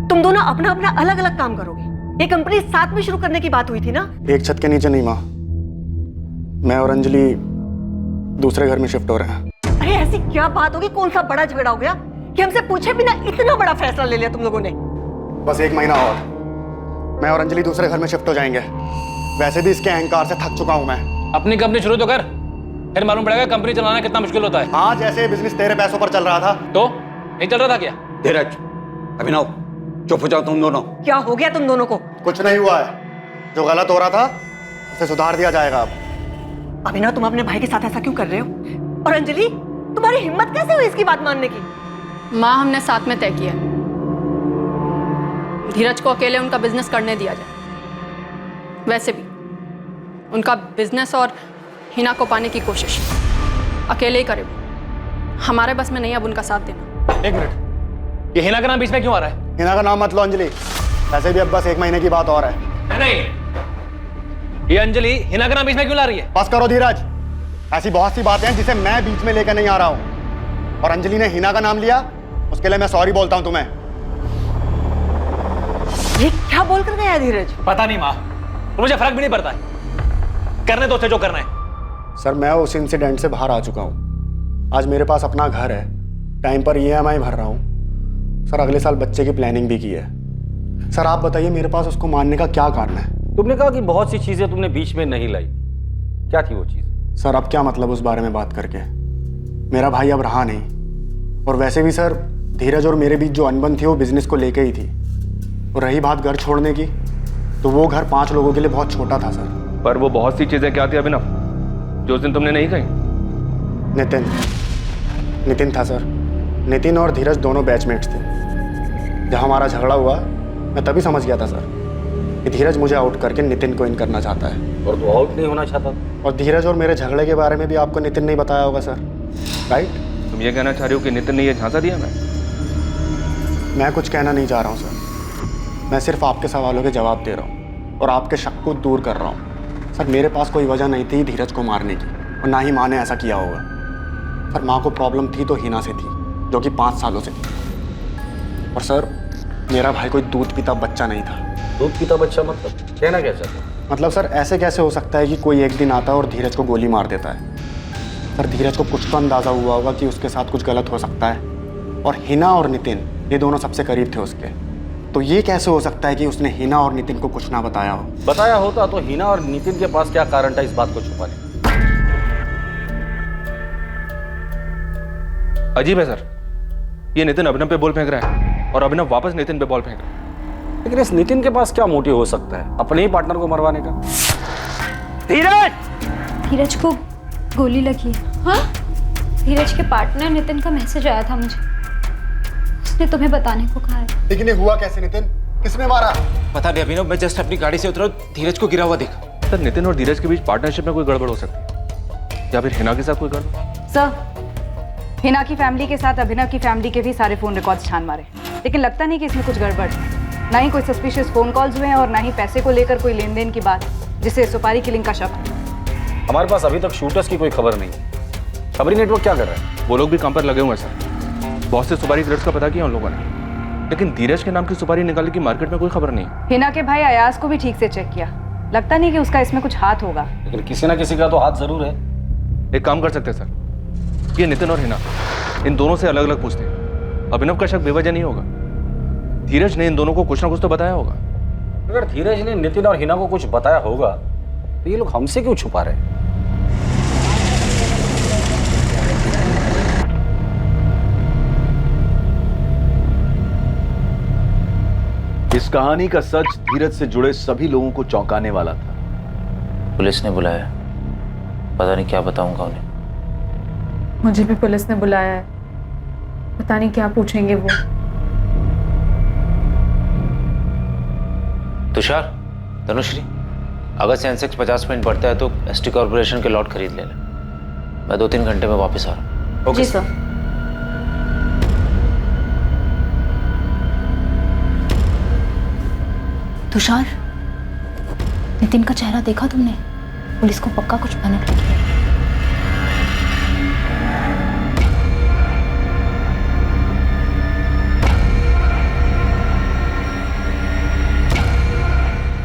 S6: तुम दोनों अपना अपना अलग अलग काम करोगे। ये कंपनी साथ में शुरू करने की बात हुई थी ना?
S18: एक छत के नीचे नहीं माँ, मैं और अंजलि दूसरे घर में शिफ्ट हो रहे हैं।
S6: अरे ऐसी क्या बात होगी? कौन सा बड़ा झगड़ा हो गया कि हमसे पूछे बिना इतना बड़ा फैसला ले लिया तुम लोगों ने?
S18: बस 1 महीना और, मैं और अंजलि दूसरे घर में शिफ्ट हो जाएंगे। वैसे भी इसके अहंकार से थक चुका हूं मैं।
S14: अपनी कंपनी शुरू तो कर, फिर मालूम पड़ेगा कंपनी चलाना कितना मुश्किल होता है।
S18: हाँ, जैसे बिजनेस तेरे पैसों पर चल रहा था।
S14: तो नहीं चल रहा था क्या?
S17: धीरज, अभिनव, चुप हो जाओ तुम दोनों।
S6: क्या हो गया तुम दोनों को?
S18: कुछ नहीं हुआ है, जो गलत हो रहा था उसे सुधार दिया जाएगा अब।
S6: अभिनव, तुम अपने भाई के साथ ऐसा क्यों कर रहे हो? और अंजलि, तुम्हारी हिम्मत कैसे हुई इसकी बात मानने की?
S20: माँ, हमने साथ में तय किया धीरज को अकेले उनका बिजनेस करने दिया जाए। वैसे भी उनका बिजनेस और हिना को पाने की कोशिश अकेले ही करे। हमारे बस में नहीं अब उनका साथ देना।
S14: 1 मिनट, ये हिना का नाम बीच में क्यों आ रहा है?
S18: हिना का नाम मत लो अंजलि, वैसे भी अब बस 1 महीने की बात और है।
S14: नहीं, ये अंजलि हिना का नाम बीच में क्यों ला रही है?
S18: बस करो धीरज, ऐसी बहुत सी बातें हैं जिसे मैं बीच में लेकर नहीं आ रहा हूं। और अंजलि ने हिना का नाम लिया, उसके लिए मैं सॉरी बोलता हूं तुम्हें।
S6: ये क्या बोल कर गया धीरज?
S14: पता नहीं माँ, मुझे फर्क भी नहीं पड़ता है। करने दो उसे जो करना है।
S18: सर मैं उस इंसिडेंट से बाहर आ चुका हूं। आज मेरे पास अपना घर है, टाइम पर EMI भर रहा हूं। सर अगले साल बच्चे की प्लानिंग भी की है। सर आप बताइए मेरे पास उसको मारने का क्या कारण है?
S10: तुमने कहा कि बहुत सी चीजें तुमने बीच में नहीं लाई, क्या थी वो चीज?
S18: सर अब क्या मतलब उस बारे में बात करके? मेरा भाई अब रहा नहीं। और वैसे भी सर धीरज और मेरे बीच जो अनबन थी वो बिजनेस को लेके ही थी। और रही बात घर छोड़ने की, तो वो घर 5 लोगों के लिए बहुत छोटा था सर।
S11: पर वो बहुत सी चीजें क्या थी अभिनव जो उस दिन तुमने नहीं कही?
S18: नितिन था सर। नितिन और धीरज दोनों बैचमेट्स थे। जब हमारा झगड़ा हुआ मैं तभी समझ गया था सर कि धीरज मुझे आउट करके नितिन को इन करना चाहता है।
S10: और तू आउट नहीं होना चाहता?
S18: और धीरज और मेरे झगड़े के बारे में भी आपको नितिन नहीं बताया होगा सर, राइट?
S11: तुम ये कहना चाह रहे हो कि नितिन ने ये झांसा दिया?
S18: मैं कुछ कहना नहीं चाह रहा हूँ सर। मैं सिर्फ आपके सवालों के जवाब दे रहा हूँ और आपके शक को दूर कर रहा हूँ। सर मेरे पास कोई वजह नहीं थी धीरज को मारने की, और ना ही माँ ने ऐसा किया होगा। सर माँ को प्रॉब्लम थी तो हिना से थी, जो कि 5 सालों से थी। और सर मेरा भाई कोई दूध पीता बच्चा नहीं था।
S10: दूध पीता बच्चा मतलब कहना क्या चाहते?
S18: मतलब सर ऐसे कैसे हो सकता है कि कोई एक दिन आता है और धीरज को गोली मार देता है? सर धीरज को कुछ तो अंदाज़ा हुआ होगा कि उसके साथ कुछ गलत हो सकता है। और हिना और नितिन ये दोनों सबसे करीब थे उसके। तो ये कैसे हो सकता है कि उसने हिना और नितिन को कुछ ना बताया हो?
S10: बताया होता तो हिना और नितिन के पास क्या कारण था इस बात को छुपाने?
S11: अजीब है सर, ये नितिन अभिनव पे बॉल फेंक रहा है और अभिनव वापस नितिन पे बॉल फेंक रहा है।
S10: लेकिन इस नितिन के पास क्या मोटिव हो सकता है अपने ही पार्टनर को मरवाने का?
S13: धीरज को गोली लगी। हाँ? धीरज के पार्टनर नितिन का मैसेज आया था मुझे, उसने तुम्हें बताने को कहा है।
S18: लेकिन ये हुआ कैसे नितिन? किसने मारा?
S15: पता नहीं अभिनव, मैं जस्ट अपनी गाड़ी से उतरा, धीरज को गिरा हुआ देखा।
S11: सर नितिन और धीरज के बीच पार्टनरशिप में कोई गड़बड़ हो सकती है, या फिर हिना के साथ कोई गड़बड़?
S16: सर हिना की फैमिली के साथ अभिनव की फैमिली के भी सारे फोन रिकॉर्ड्स छान मारे, लेकिन लगता नहीं कि इसमें कुछ गड़बड़ है। ना ही कोई सस्पिशियस फोन कॉल्स हुए हैं और ना ही पैसे को लेकर कोई लेन देन की बात जिससे सुपारी किलिंग का शक।
S10: हमारे पास अभी तक शूटर्स की कोई खबर नहीं है। खबरी नेटवर्क क्या कर रहा है?
S11: वो लोग भी काम पर लगे हुए हैं सर। बहुत से सुपारी ग्रेड्स का पता किया उन लोगों ने, लेकिन धीरज के नाम की सुपारी निकालने की मार्केट में कोई खबर नहीं है।
S16: हिना के भाई अयाज को भी ठीक से चेक किया, लगता नहीं कि उसका इसमें कुछ हाथ होगा।
S10: लेकिन किसी ना किसी का तो हाथ जरूर है।
S11: एक काम कर सकते हैं सर, ये नितिन और हिना इन दोनों से अलग अलग पूछते हैं। अभिनव का शक बेवजह नहीं होगा। धीरज ने इन दोनों को कुछ ना कुछ तो बताया होगा।
S10: अगर धीरज ने नितिन और हिना को कुछ बताया होगा तो ये लोग हमसे क्यों छुपा रहे हैं?
S2: इस कहानी का सच धीरज से जुड़े सभी लोगों को चौंकाने वाला था।
S19: पुलिस ने बुलाया, पता नहीं क्या बताऊंगा उन्हें।
S4: मुझे भी पुलिस ने बुलाया है, पता नहीं क्या पूछेंगे वो।
S19: तुषार, तनुश्री, अगर सेंसेक्स 50 पॉइंट बढ़ता है तो एसटी कॉर्पोरेशन के लॉट खरीद लेना। मैं 2-3 घंटे में वापस आ रहा हूँ।
S16: जी सर।
S13: तुषार, नितिन का चेहरा देखा तुमने? पुलिस को पक्का कुछ भनक लगी है।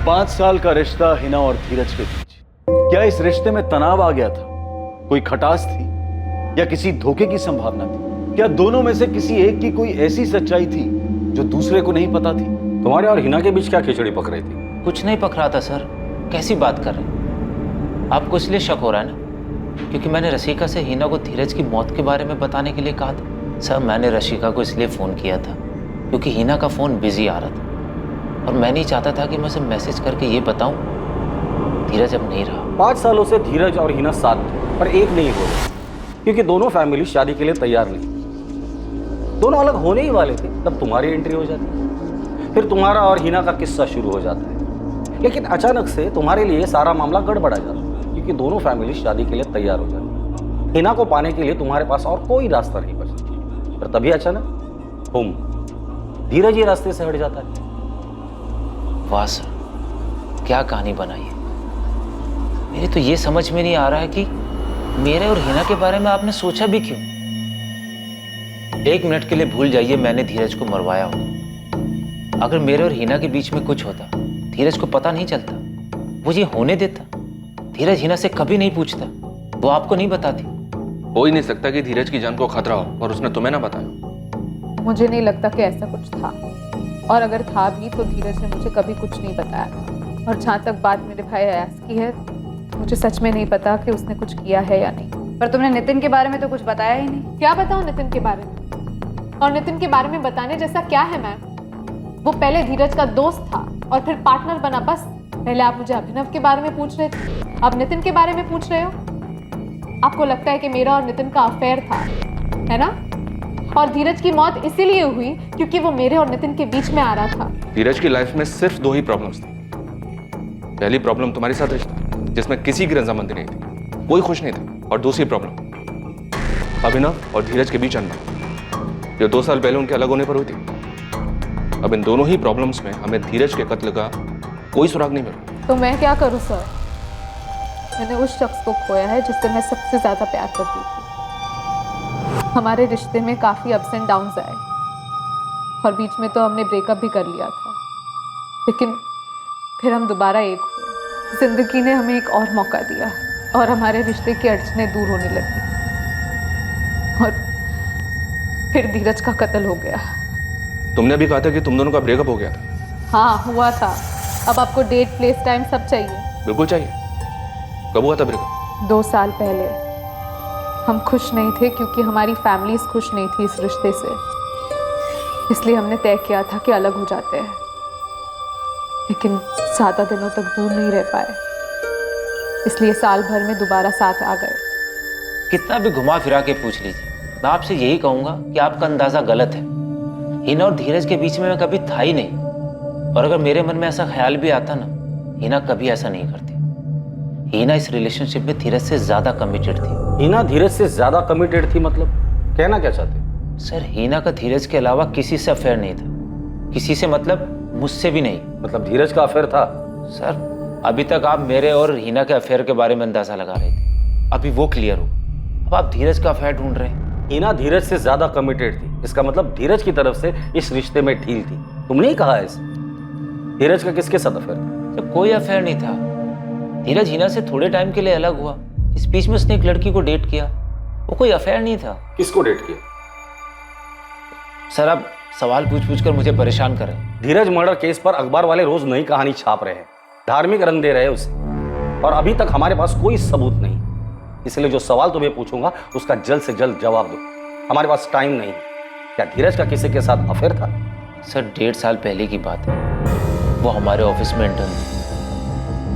S2: 5 साल का रिश्ता हिना और धीरज के बीच, क्या इस रिश्ते में तनाव आ गया था? कोई खटास थी या किसी धोखे की संभावना थी? क्या दोनों में से किसी एक की कोई ऐसी सच्चाई थी जो दूसरे को नहीं पता थी?
S10: तुम्हारे और हिना के बीच क्या खिचड़ी पक रही थी?
S19: कुछ नहीं पक रहा था सर, कैसी बात कर रहे हैं? आपको इसलिए शक हो रहा है ना क्योंकि मैंने रशिका से हिना को धीरज की मौत के बारे में बताने के लिए कहा था। सर मैंने रशिका को इसलिए फ़ोन किया था क्योंकि हिना का फ़ोन बिजी आ रहा था और मैं नहीं चाहता था कि मैं उसे मैसेज करके ये बताऊं धीरज अब नहीं रहा।
S10: 5 सालों से धीरज और हिना साथ थे पर एक नहीं हो रहे क्योंकि दोनों फैमिली शादी के लिए तैयार नहीं। दोनों अलग होने ही वाले थे तब तुम्हारी एंट्री हो जाती, फिर तुम्हारा और हिना का किस्सा शुरू हो जाता है। लेकिन अचानक से तुम्हारे लिए सारा मामला गड़बड़ा जाता है क्योंकि दोनों फैमिली शादी के लिए तैयार हो जाती। हिना को पाने के लिए तुम्हारे पास और कोई रास्ता नहीं बचता, पर तभी अचानक धीरज ये रास्ते से हट जाता है।
S19: वाह सर, क्या कहानी बनाई है। मेरी तो ये समझ में नहीं आ रहा है कि मेरे और हिना के बारे में आपने सोचा भी क्यों? एक मिनट के लिए भूल जाइए मैंने धीरज को मरवाया हो। अगर मेरे और हिना के बीच में कुछ होता, धीरज को पता नहीं चलता, वो ये होने देता? धीरज हिना से कभी नहीं पूछता, वो आपको नहीं बताती।
S11: हो ही नहीं सकता कि धीरज की जान को खतरा हो और उसने तुम्हें ना बताया।
S16: मुझे नहीं लगता कि ऐसा कुछ था, और अगर था भी तो धीरज ने मुझे कभी कुछ नहीं बताया था। और जहाँ तक बात मेरे भाई अयास की है, मुझे सच में नहीं पता कि उसने कुछ किया है या नहीं। पर तुमने नितिन के बारे में तो कुछ बताया ही नहीं।
S4: क्या बताऊं नितिन के बारे में? और नितिन के बारे में बताने जैसा क्या है मैम? वो पहले धीरज का दोस्त था और फिर पार्टनर बना। बस पहले आप मुझे अभिनव के बारे में पूछ रहे थे, अब नितिन के बारे में पूछ रहे हो। आपको लगता है कि मेरा और नितिन का अफेयर था, है ना? और धीरज की मौत इसीलिए हुई क्योंकि वो मेरे और नितिन के बीच में आ रहा था।
S11: धीरज की लाइफ में सिर्फ 2 ही प्रॉब्लम्स थी। पहली प्रॉब्लम तुम्हारे साथ रिश्ता, जिसमें किसी की रजामंदी नहीं थी, कोई खुश नहीं था। और दूसरी प्रॉब्लम अभिनव और धीरज के बीच अनबन, जो 2 साल पहले उनके अलग होने पर हुई थी। अब इन दोनों ही प्रॉब्लम्स में हमें धीरज के कत्ल का कोई सुराग नहीं मिला।
S4: तो मैं क्या करूं सर? मैंने उस शख्स को खोया है जिससे मैं सबसे ज्यादा प्यार करती थी। हमारे रिश्ते में काफी अप्स एंड डाउन्स आए और बीच में तो हमने ब्रेकअप भी कर लिया था, लेकिन फिर हम दोबारा एक हुए। जिंदगी ने हमें एक और मौका दिया और हमारे रिश्ते की अड़चनें दूर होने लगी। और फिर धीरज का कत्ल हो गया।
S11: तुमने अभी कहा था कि तुम दोनों का ब्रेकअप हो गया था।
S4: हाँ हुआ था। अब आपको डेट, प्लेस, टाइम सब चाहिए?
S11: बिल्कुल चाहिए। कब हुआ था ब्रेकअप?
S4: 2 साल पहले। हम खुश नहीं थे क्योंकि हमारी फैमिलीज खुश नहीं थी इस रिश्ते से, इसलिए हमने तय किया था कि अलग हो जाते हैं। लेकिन ज़्यादा दिनों तक दूर नहीं रह पाए, इसलिए साल भर में दोबारा साथ आ गए।
S19: कितना भी घुमा फिरा के पूछ लीजिए, मैं आपसे यही कहूंगा कि आपका अंदाजा गलत है। हिना और धीरज के बीच में मैं कभी था ही नहीं, और अगर मेरे मन में ऐसा ख्याल भी आता ना, हिना कभी ऐसा नहीं करती। हिना इस रिलेशनशिप में धीरज से ज्यादा कमिटेड थी।
S10: हिना धीरज से ज्यादा कमिटेड थी मतलब कहना क्या चाहते?
S19: सर हिना का धीरज के अलावा किसी से अफेयर नहीं था। किसी से मतलब मुझसे भी नहीं।
S10: मतलब धीरज का अफेयर था?
S19: सर अभी तक आप मेरे और हिना के अफेयर के बारे में अंदाजा लगा रहे थे, अभी वो क्लियर हो। अब आप धीरज का अफेयर ढूंढ रहे हैं।
S10: हिना धीरज से ज्यादा कमिटेड थी, इसका मतलब धीरज की तरफ से इस रिश्ते में ढील थी। तुमने ही कहा ऐसे। धीरज का किसके साथ अफेयर था?
S19: तो कोई अफेयर नहीं था। धीरज हिना से थोड़े टाइम के लिए अलग हुआ, इस बीच में उसने एक लड़की को डेट किया, वो कोई अफेयर नहीं था।
S10: किसको डेट किया?
S19: सर आप सवाल पूछ पूछ कर मुझे परेशान कर रहे हैं।
S10: धीरज मर्डर केस पर अखबार वाले रोज नई कहानी छाप रहे हैं, धार्मिक रंग दे रहे हैं उसे, और अभी तक हमारे पास कोई सबूत नहीं। इसलिए जो सवाल तुम्हें पूछूंगा उसका जल्द से जल्द जवाब दो। हमारे पास टाइम नहीं। क्या धीरज का किसी के साथ अफेयर था?
S19: सर 1.5 साल पहले की बात है, वो हमारे ऑफिस में इंटर्न थी।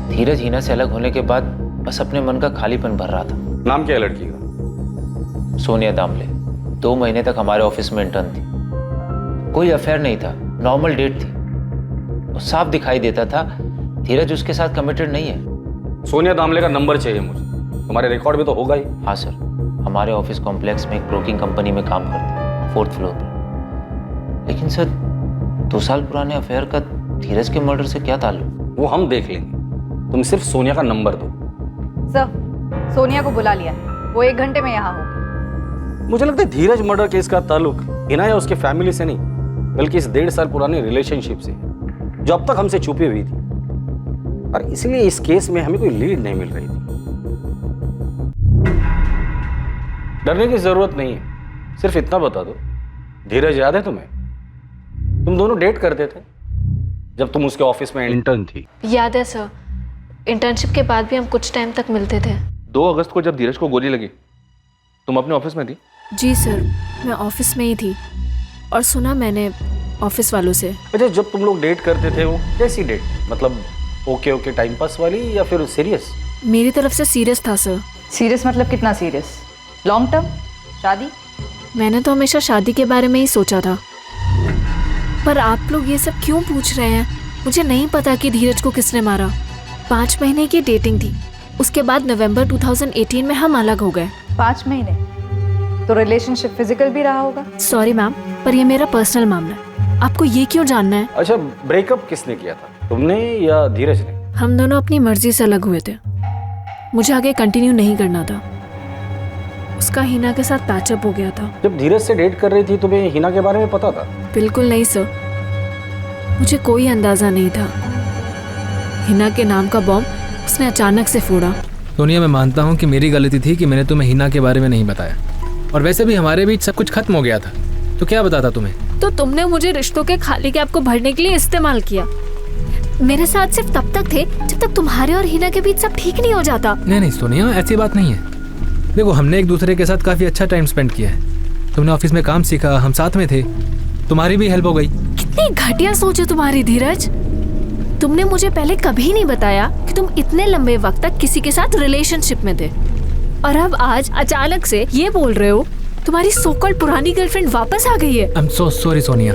S19: धीरज हिना से अलग होने के बाद बस अपने मन का खालीपन भर रहा था।
S10: नाम क्या है लड़की का?
S19: सोनिया दामले। 2 महीने तक हमारे ऑफिस में इंटर्न थी। कोई अफेयर नहीं था, नॉर्मल डेट थी। वो साफ दिखाई देता था धीरज उसके साथ कमिटेड नहीं है।
S10: सोनिया दामले का नंबर चाहिए मुझे, तुम्हारे रिकॉर्ड में तो होगा ही।
S19: हाँ सर, हमारे ऑफिस कॉम्प्लेक्स में एक ब्रोकिंग कंपनी में काम करते, 4th फ्लोर पर। लेकिन सर 2 साल पुराने अफेयर का धीरज के मर्डर से क्या ताल्लुक?
S10: वो हम देख लेंगे, तुम सिर्फ सोनिया का नंबर दो।
S16: सर सोनिया को बुला लिया है, वो 1 घंटे में यहाँ होगी।
S10: मुझे लगता है धीरज मर्डर केस का ताल्लुक हिना या उसके फैमिली से नहीं, बल्कि इस 1.5 साल पुराने रिलेशनशिप से, जो अब तक हमसे छुपी हुई थी, और इसलिए इस केस में हमें कोई लीड नहीं मिल रही थी। डरने की जरूरत नहीं है, सिर्फ इतना बता दो, धीरज याद है तुम्हें? तुम दोनों डेट करते थे जब तुम उसके ऑफिस में इंटर्न थी।
S20: याद है सर, इंटर्नशिप के बाद भी हम कुछ टाइम तक मिलते थे।
S11: 2 अगस्त को जब धीरज को गोली लगी, तुम अपने ऑफिस में थी?
S20: जी सर, मैं ऑफिस में ही थी, और सुना मैंने ऑफिस वालों से।
S10: अच्छा, जब तुम लोग डेट करते थे वो कैसी डेट? मतलब ओके ओके टाइम पास वाली या फिर सीरियस?
S20: मेरी तरफ से सीरियस था सर।
S16: सीरियस मतलब कितना सीरियस? Long term? शादी?
S20: मैंने तो हमेशा शादी के बारे में ही सोचा था। पर आप लोग ये सब क्यों पूछ रहे हैं? मुझे नहीं पता कि धीरज को किसने मारा। 5 महीने की डेटिंग थी, उसके बाद नवंबर 2018 में हम अलग हो गए।
S16: 5 महीने? तो रिलेशनशिप फिजिकल भी रहा होगा।
S20: सॉरी मैम, पर ये मेरा पर्सनल मामला है, आपको ये क्यों जानना है?
S10: अच्छा, ब्रेकअप किसने किया था, तुमने या धीरज ने?
S20: हम दोनों अपनी मर्जी से अलग हुए थे, मुझे आगे कंटिन्यू नहीं करना था।
S21: उसका हिना के साथ पैचअप हो गया था।
S10: जब धीरज से डेट कर रही थी तुम्हें हिना के बारे में पता था?
S21: बिल्कुल नहीं सर, मुझे कोई अंदाजा नहीं था। हिना के नाम का बॉम्ब उसने अचानक से फोड़ा।
S8: सोनिया, मैं मानता हूँ कि मेरी गलती थी कि मैंने तुम्हें हिना के बारे में नहीं बताया, और वैसे भी हमारे बीच सब कुछ खत्म हो गया था, तो क्या बताता तुम्हें?
S21: तो तुमने मुझे रिश्तों के खाली गैप को भरने के लिए इस्तेमाल किया। मेरे साथ सिर्फ तब तक थे जब तक तुम्हारे और हिना के बीच सब ठीक नहीं हो जाता।
S8: नहीं सोनिया, ऐसी बात नहीं है। देखो, हमने एक दूसरे के साथ काफी अच्छा टाइम स्पेंड किया है। तुमने ऑफिस में काम सीखा, हम साथ में थे, तुम्हारी भी हेल्प हो गई।
S21: कितनी घटिया सोच है तुम्हारी धीरज। तुमने मुझे पहले कभी नहीं बताया कि तुम इतने लंबे वक्त तक किसी के साथ रिलेशनशिप में थे, और अब आज अचानक से ये बोल रहे हो तुम्हारी सो-कॉल्ड पुरानी गर्लफ्रेंड वापस आ गई है।
S8: I am so sorry Sonia.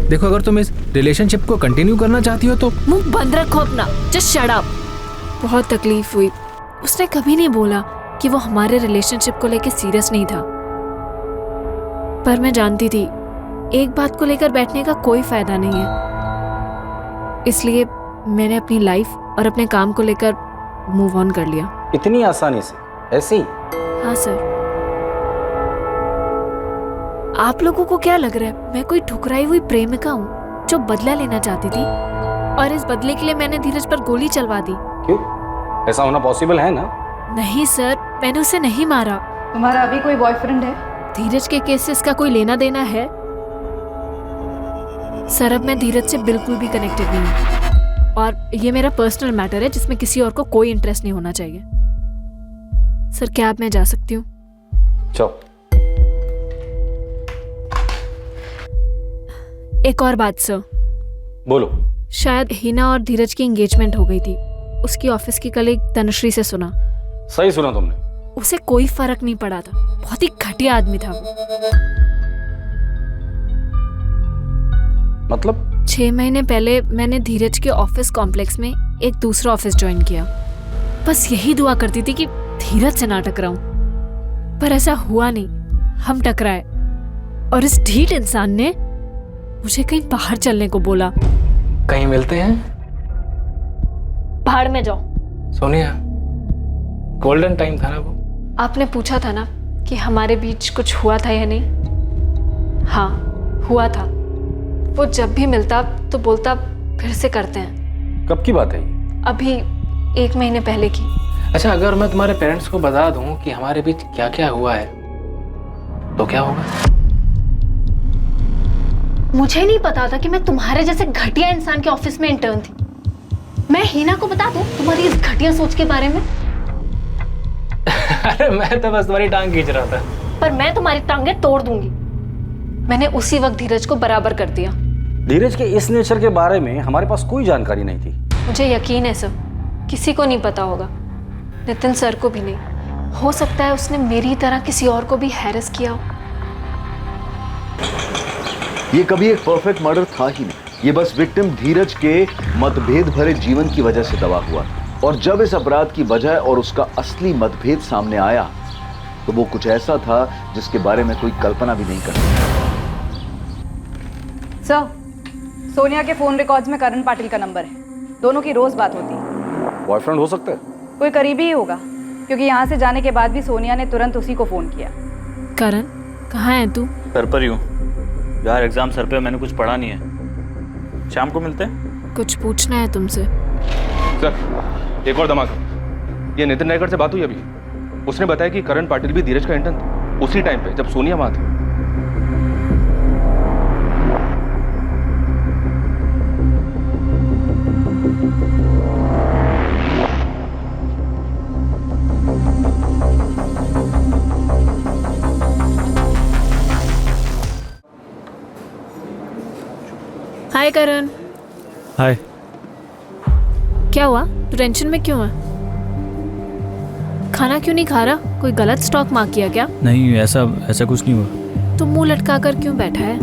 S8: देखो, अगर तुम इस रिलेशनशिप को कंटिन्यू करना चाहती हो तो
S21: मुंह बंद रखो अपना, जस्ट शट अप। बहुत तकलीफ हुई। उसने कभी नहीं बोला कि वो हमारे रिलेशनशिप को लेकर सीरियस नहीं था, पर मैं जानती थी एक बात को लेकर बैठने का कोई फायदा नहीं है, इसलिए मैंने अपनी लाइफ और अपने काम को लेकर मूव ऑन कर लिया।
S10: इतनी आसानी से? ऐसे ही?
S21: हाँ सर। आप लोगों को क्या लग रहा है मैं कोई ठुकराई हुई प्रेमिका हूँ जो बदला लेना चाहती थी, और इस बदले के लिए मैंने धीरज पर गोली चलवा दी?
S10: क्यों? ऐसा होना पॉसिबल है ना?
S21: नहीं सर, मैंने उसे नहीं मारा।
S16: तुम्हारा अभी कोई बॉयफ्रेंड है?
S21: धीरज के केस से इसका कोई लेना देना है? सर, अब मैं धीरज से बिल्कुल भी कनेक्टेड नहीं हूँ, और ये मेरा पर्सनल मैटर है जिसमें किसी और को कोई इंटरेस्ट नहीं होना चाहिए। सर, क्या अब मैं जा सकती हूँ?
S10: चलो।
S21: एक और बात सर।
S10: बोलो।
S21: शायद हिना और धीरज की एंगेजमेंट हो गई थी। उसकी ऑफिस की कलीग तनुश्री से सुना।
S10: सही सुना तुमने।
S21: उसे कोई फर्क नहीं पड़ा था, बहुत ही घटिया आदमी था वो।
S10: मतलब?
S21: 6 महीने पहले मैंने धीरज के ऑफिस कॉम्प्लेक्स में एक दूसरा ऑफिस ज्वाइन किया। बस यही दुआ करती थी कि धीरज से ना टकराऊं, पर ऐसा हुआ नहीं। हम टकराए, और इस ढीठ इंसान ने मुझे कहीं बाहर चलने को बोला।
S8: कहीं मिलते हैं?
S21: बाहर में जाओ।
S8: सोनिया, गोल्डन टाइम था ना वो।
S21: आपने पूछा था ना कि हमारे बीच कुछ हुआ था या नहीं? हाँ, हुआ था। वो जब भी मिलता तो बोलता फिर से करते हैं।
S10: कब की बात है ये?
S21: अभी 1 महीने पहले की।
S8: अच्छा, अगर मैं तुम्हारे पेरेंट्स को बता दूं कि हमारे बीच क्या क्या हुआ है तो क्या होगा?
S21: मुझे नहीं पता था कि मैं तुम्हारे जैसे घटिया इंसान के ऑफिस में इंटर्न थी। मैं हिना को बता दूं तुम्हारी इस घटिया सोच के बारे में?
S8: अरे मैं तो बस तुम्हारी टांग खींच रहा था।
S21: पर मैं तुम्हारी टांगें तोड़ दूंगी। मैंने उसी वक्त धीरज को बराबर कर दिया।
S10: धीरज के इस नेचर के बारे में हमारे पास कोई जानकारी नहीं थी।
S21: मुझे यकीन है सर, किसी को नहीं पता होगा, नितिन सर को भी नहीं। हो सकता है उसने मेरी तरह किसी और को भी हैरेस किया हो।
S2: ये कभी एक परफेक्ट मर्डर था ही नहीं। ये बस विक्टिम धीरज के मतभेद भरे जीवन की वजह से दबा हुआ, और जब इस अपराध की वजह और उसका असली मतभेद सामने आया तो वो कुछ ऐसा था जिसके बारे में कोई कल्पना भी नहीं कर सकता।
S16: सर, सोनिया के फोन रिकॉर्ड्स में करण पाटिल का नंबर है। दोनों की रोज बात होती है।
S10: बॉयफ्रेंड हो सकता है?
S16: कोई करीबी ही होगा, क्योंकि यहाँ से जाने के बाद भी सोनिया ने तुरंत उसी को फोन किया।
S21: करण, कहाँ है तू?
S22: घर पर ही हूँ यार, एग्जाम सर पे, मैंने कुछ पढ़ा नहीं है। शाम को मिलते हैं।
S21: कुछ पूछना है तुमसे।
S11: सर, एक और धमाका। ये नितिन नायकर से बात हुई अभी। उसने बताया कि करण पाटिल भी धीरज का इंटर्न था उसी टाइम पे जब सोनिया वहां थी।
S21: हाय करण।
S22: हाय।
S21: क्या हुआ? तू टेंशन में क्यों है? खाना क्यों नहीं खा रहा? कोई गलत स्टॉक मार्क किया क्या?
S22: नहीं, ऐसा कुछ नहीं हुआ।
S21: तू मुंह लटका कर क्यों बैठा है?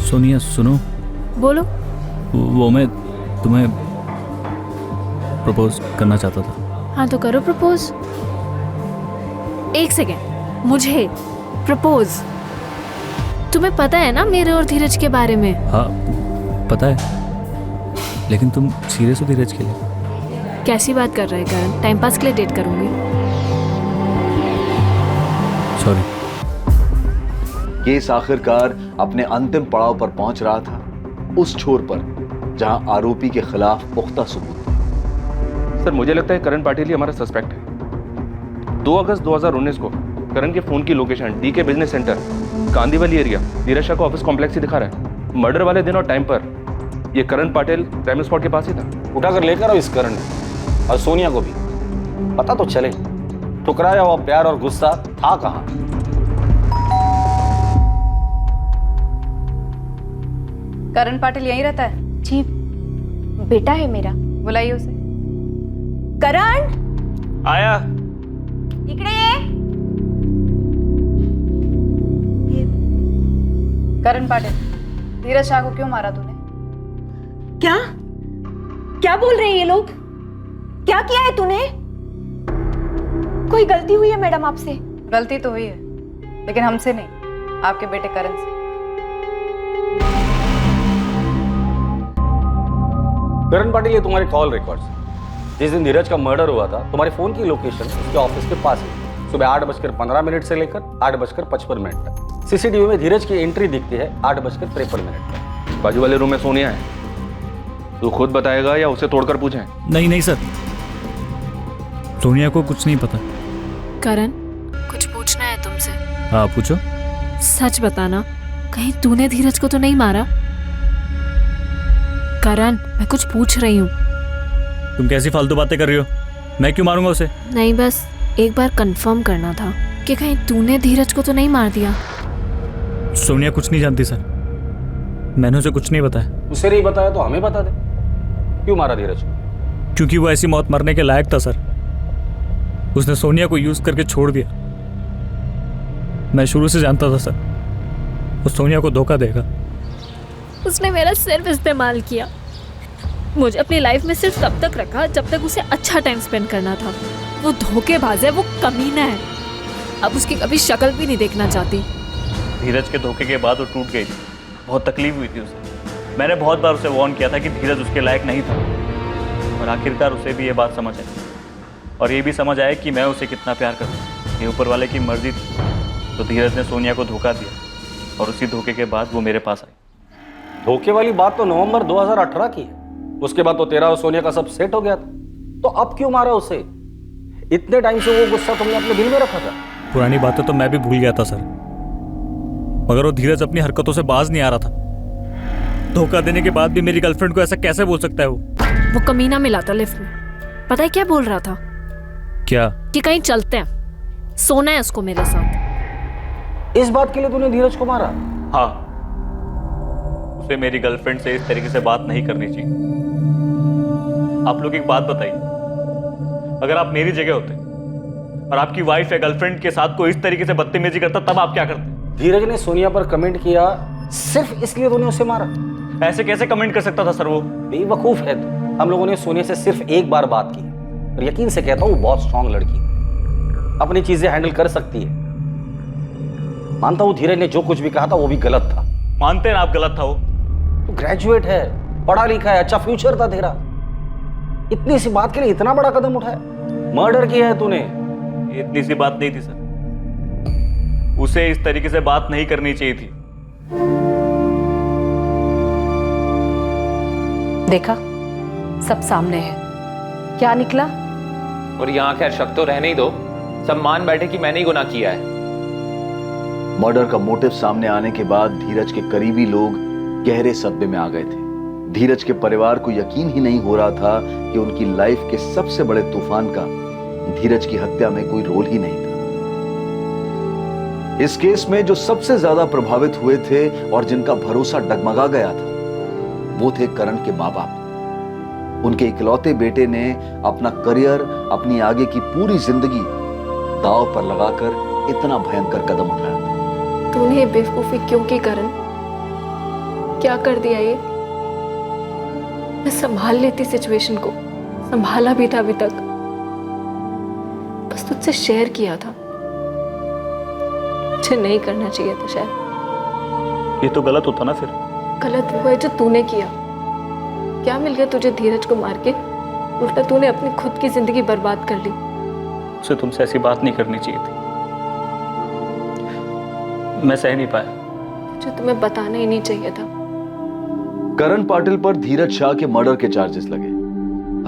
S22: सोनिया सुनो।
S21: बोलो।
S22: वो मैं तुम्हें प्रपोज करना चाहता था।
S21: हाँ तो करो प्रपोज। 1 सेकेंड, मुझे प्रपोज? तुम्हें पता है ना मेरे और धीरज के बारे में?
S22: हाँ पता है, लेकिन तुम सीरियस हो धीरज के लिए?
S21: कैसी बात कर रहा है करण? टाइम पास के लिए डेट करूंगी?
S8: सॉरी।
S2: केस आखिरकार अपने अंतिम पड़ाव पर पहुंच रहा था, उस छोर पर जहां आरोपी के खिलाफ पुख्ता सबूत थे।
S11: सर मुझे लगता है करण पाटिल ही हमारा सस्पेक्ट है। 2 अगस्त 2019 को करण के फोन की location DK business centre Kandivali area Dheeraj Shah को ऑफिस कॉम्प्लेक्स ही दिखा रहा है। मर्डर वाले दिन और टाइम पर ये करण पाटिल क्राइम स्पॉट के पास ही था।
S10: उठाकर लेकर आओ इस करण और सोनिया को भी, पता तो चले ठुकराया हुआ प्यार और गुस्सा था कहां।
S16: करण पाटिल यहीं रहता है?
S1: जी, बेटा है मेरा।
S16: बुलाइए उसे।
S1: करण,
S22: आया।
S1: इकडे ये।
S16: करण पाटिल, धीरज शाह को क्यों मारा तूने?
S1: क्या क्या बोल रहे हैं ये लोग? क्या किया है तूने? कोई गलती हुई है मैडम आपसे?
S16: गलती तो हुई है, लेकिन हमसे नहीं, आपके बेटे करण से।
S10: करण पाटिल, ये तुम्हारे कॉल रिकॉर्ड्स। जिस दिन धीरज का मर्डर हुआ था, तुम्हारे फोन की लोकेशन उसके ऑफिस के पास है। सुबह 8:15 से लेकर 8:55 तक सीसीटीवी में धीरज की एंट्री दिखती है 8:53 पर।
S11: बाजू वाले रूम में सोनिया है। तू खुद बताएगा या उसे तोड़कर पूछें?
S8: नहीं नहीं सर, सोनिया को कुछ नहीं पता।
S21: करण, कुछ पूछना है तुमसे।
S8: हाँ पूछो।
S21: सच बताना, कहीं तूने धीरज को तो नहीं मारा? करण, मैं कुछ पूछ रही हूँ।
S8: तुम कैसी फालतू बातें कर रही हो? मैं क्यों मारूंगा उसे?
S21: नहीं, बस एक बार कंफर्म करना था कि कहीं तूने धीरज को तो नहीं मार दिया।
S8: सोनिया कुछ नहीं जानती सर, मैंने उसे कुछ नहीं बताया।
S10: उसे नहीं बताया तो हमें बता दे, क्यों मारा धीरज?
S8: क्योंकि वो ऐसी मौत मरने के लायक था सर। उसने सोनिया को यूज करके छोड़ दिया। मैं शुरू से जानता था सर, वो सोनिया को धोखा देगा।
S21: उसने मेरा सिर्फ इस्तेमाल किया। मुझे अपनी लाइफ में सिर्फ तब तक रखा जब तक उसे अच्छा टाइम स्पेंड करना था। वो धोखेबाज है, वो कमीना है। अब उसकी कभी शक्ल भी नहीं देखना चाहती।
S22: धीरज के धोखे के बाद वो टूट गई थी, बहुत तकलीफ हुई थी उसे। मैंने बहुत बार उसे वार्न किया था कि धीरज उसके लायक नहीं था, और आखिरकार उसे भी ये बात समझ आई, और ये भी समझ आया कि मैं उसे कितना प्यार करता हूँ। ये ऊपर वाले की मर्जी थी, तो धीरज ने सोनिया को धोखा दिया, और उसी धोखे के बाद वो मेरे पास आई।
S10: धोखे वाली बात तो नवंबर 2018 की है। उसके बाद तो तेरा और सोनिया का सब सेट हो गया था, तो अब क्यों मारा उसे? इतने टाइम से वो गुस्सा तुमने अपने दिल में रखा था।
S8: पुरानी बातें तो मैं भी भूल गया था सर, मगर वो धीरज अपनी हरकतों से बाज नहीं आ रहा था। धोखा देने के बाद भी मेरी गर्लफ्रेंड को ऐसा कैसे बोल सकता है वो?
S21: वो कमीना मिला था लिफ्ट में, पता है क्या बोल रहा था?
S8: क्या?
S21: कि कहीं चलते हैं, सोना है उसको मेरे साथ।
S10: इस बात के लिए तूने धीरज को मारा?
S22: हाँ, उसे मेरी गर्लफ्रेंड से इस तरीके से बात नहीं करनी चाहिए। आप लोग एक बात बताइए, अगर आप मेरी जगह होते और आपकी वाइफ या गर्लफ्रेंड के साथ कोई इस तरीके से बदतमीजी करता, तब आप क्या करते?
S10: धीरज ने सोनिया पर कमेंट किया, सिर्फ इसलिए तूने उसे मारा?
S22: ऐसे कैसे कमेंट कर सकता था सर? वो
S10: बेवकूफ है तू। हम लोगों ने सोनिया से सिर्फ एक बार बात की, और यकीन से कहता हूँ वो बहुत स्ट्रांग लड़की, अपनी चीजें हैंडल कर सकती है। मानता हूँ धीरज ने जो कुछ भी कहा था वो भी गलत था।
S22: मानते हैं आप गलत था? वो
S10: तू ग्रेजुएट है, पढ़ा लिखा है, अच्छा फ्यूचर था तेरा, इतनी सी बात के लिए इतना बड़ा कदम उठाया? मर्डर किया है तूने।
S22: इतनी सी बात नहीं थी सर, उसे इस तरीके से बात नहीं करनी चाहिए थी।
S1: देखा, सब सामने है, क्या निकला?
S3: और यहाँ खैर शक तो रहने ही दो, सब मान बैठे कि मैंने ही गुनाह किया है।
S2: मर्डर का मोटिव सामने आने के बाद धीरज के करीबी लोग गहरे सदमे में आ गए थे। धीरज के परिवार को यकीन ही नहीं हो रहा था कि उनकी लाइफ के सबसे बड़े तूफान का धीरज की हत्या में कोई रोल ही नहीं था। इस केस में जो सबसे ज्यादा प्रभावित हुए थे और जिनका भरोसा डगमगा गया था, वो थे करण के माँ बाप। उनके इकलौते बेटे ने अपना करियर, अपनी आगे की पूरी जिंदगी दांव पर लगाकर इतना भयंकर कदम उठाया था।
S21: तूने ये बेवकूफी क्यों की करण? क्या कर दिया ये? मैं संभाल लेती सिचुएशन को, संभाला भी था अभी तक, बस तुझसे शेयर किया था। मुझे नहीं करना चाहिए था शायद।
S22: ये तो गलत होता ना फिर।
S21: गलत वो है जो तूने किया। क्या मिल गया तुझे धीरज को मार के? उल्टा तूने अपनी खुद की जिंदगी बर्बाद कर ली।
S22: उसे तुमसे ऐसी बात नहीं करनी चाहिए थी, मैं सह नहीं पाया।
S21: मुझे तुम्हें बताना ही नहीं चाहिए था।
S2: करण पाटिल पर धीरज शाह के मर्डर के चार्जेस लगे।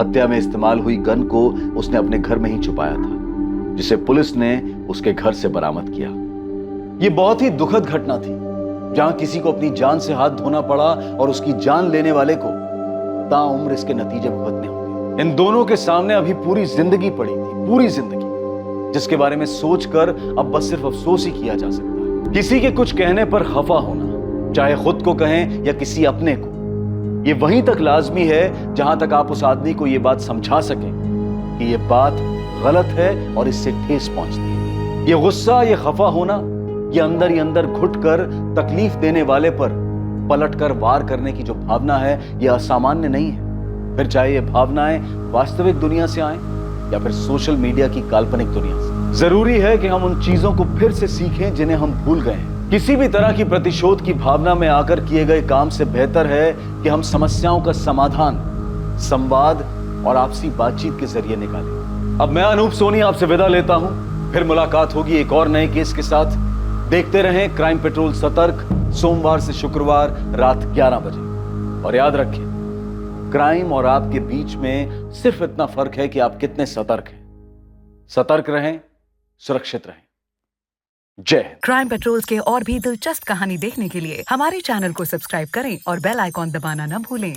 S2: हत्या में इस्तेमाल हुई गन को उसने अपने घर में ही छुपाया था, जिसे पुलिस ने उसके घर से बरामद किया। यह बहुत ही दुखद घटना थी, जहां किसी को अपनी जान से हाथ धोना पड़ा और उसकी जान लेने वाले को ताउम्र इसके नतीजे भुगतने होंगे। इन दोनों के सामने अभी पूरी जिंदगी पड़ी थी, पूरी जिंदगी, जिसके बारे में सोचकर अब बस सिर्फ अफसोस ही किया जा सकता है। किसी के कुछ कहने पर खफा होना, चाहे खुद को कहें या किसी अपने को, ये वहीं तक लाजमी है जहां तक आप उस आदमी को ये बात समझा सकें कि ये बात गलत है और इससे ठेस पहुंचती है। ये गुस्सा, ये खफा होना, ये अंदर ही अंदर घुटकर तकलीफ देने वाले पर पलटकर वार करने की जो भावना है, ये असामान्य नहीं है। फिर चाहे ये भावनाएं वास्तविक दुनिया से आए या फिर सोशल मीडिया की काल्पनिक दुनिया से। जरूरी है कि हम उन चीजों को फिर से सीखें जिन्हें हम भूल गए हैं। किसी भी तरह की प्रतिशोध की भावना में आकर किए गए काम से बेहतर है कि हम समस्याओं का समाधान संवाद और आपसी बातचीत के जरिए निकालें। अब मैं अनूप सोनी आपसे विदा लेता हूं, फिर मुलाकात होगी एक और नए केस के साथ। देखते रहें क्राइम पेट्रोल सतर्क, सोमवार से शुक्रवार रात 11 बजे। और याद रखें, क्राइम और आपके बीच में सिर्फ इतना फर्क है कि आप कितने सतर्क हैं। सतर्क रहें, सुरक्षित रहें। जय हिंद।
S9: क्राइम पेट्रोल के और भी दिलचस्प कहानी देखने के लिए हमारे चैनल को सब्सक्राइब करें और बेल आइकॉन दबाना न भूलें।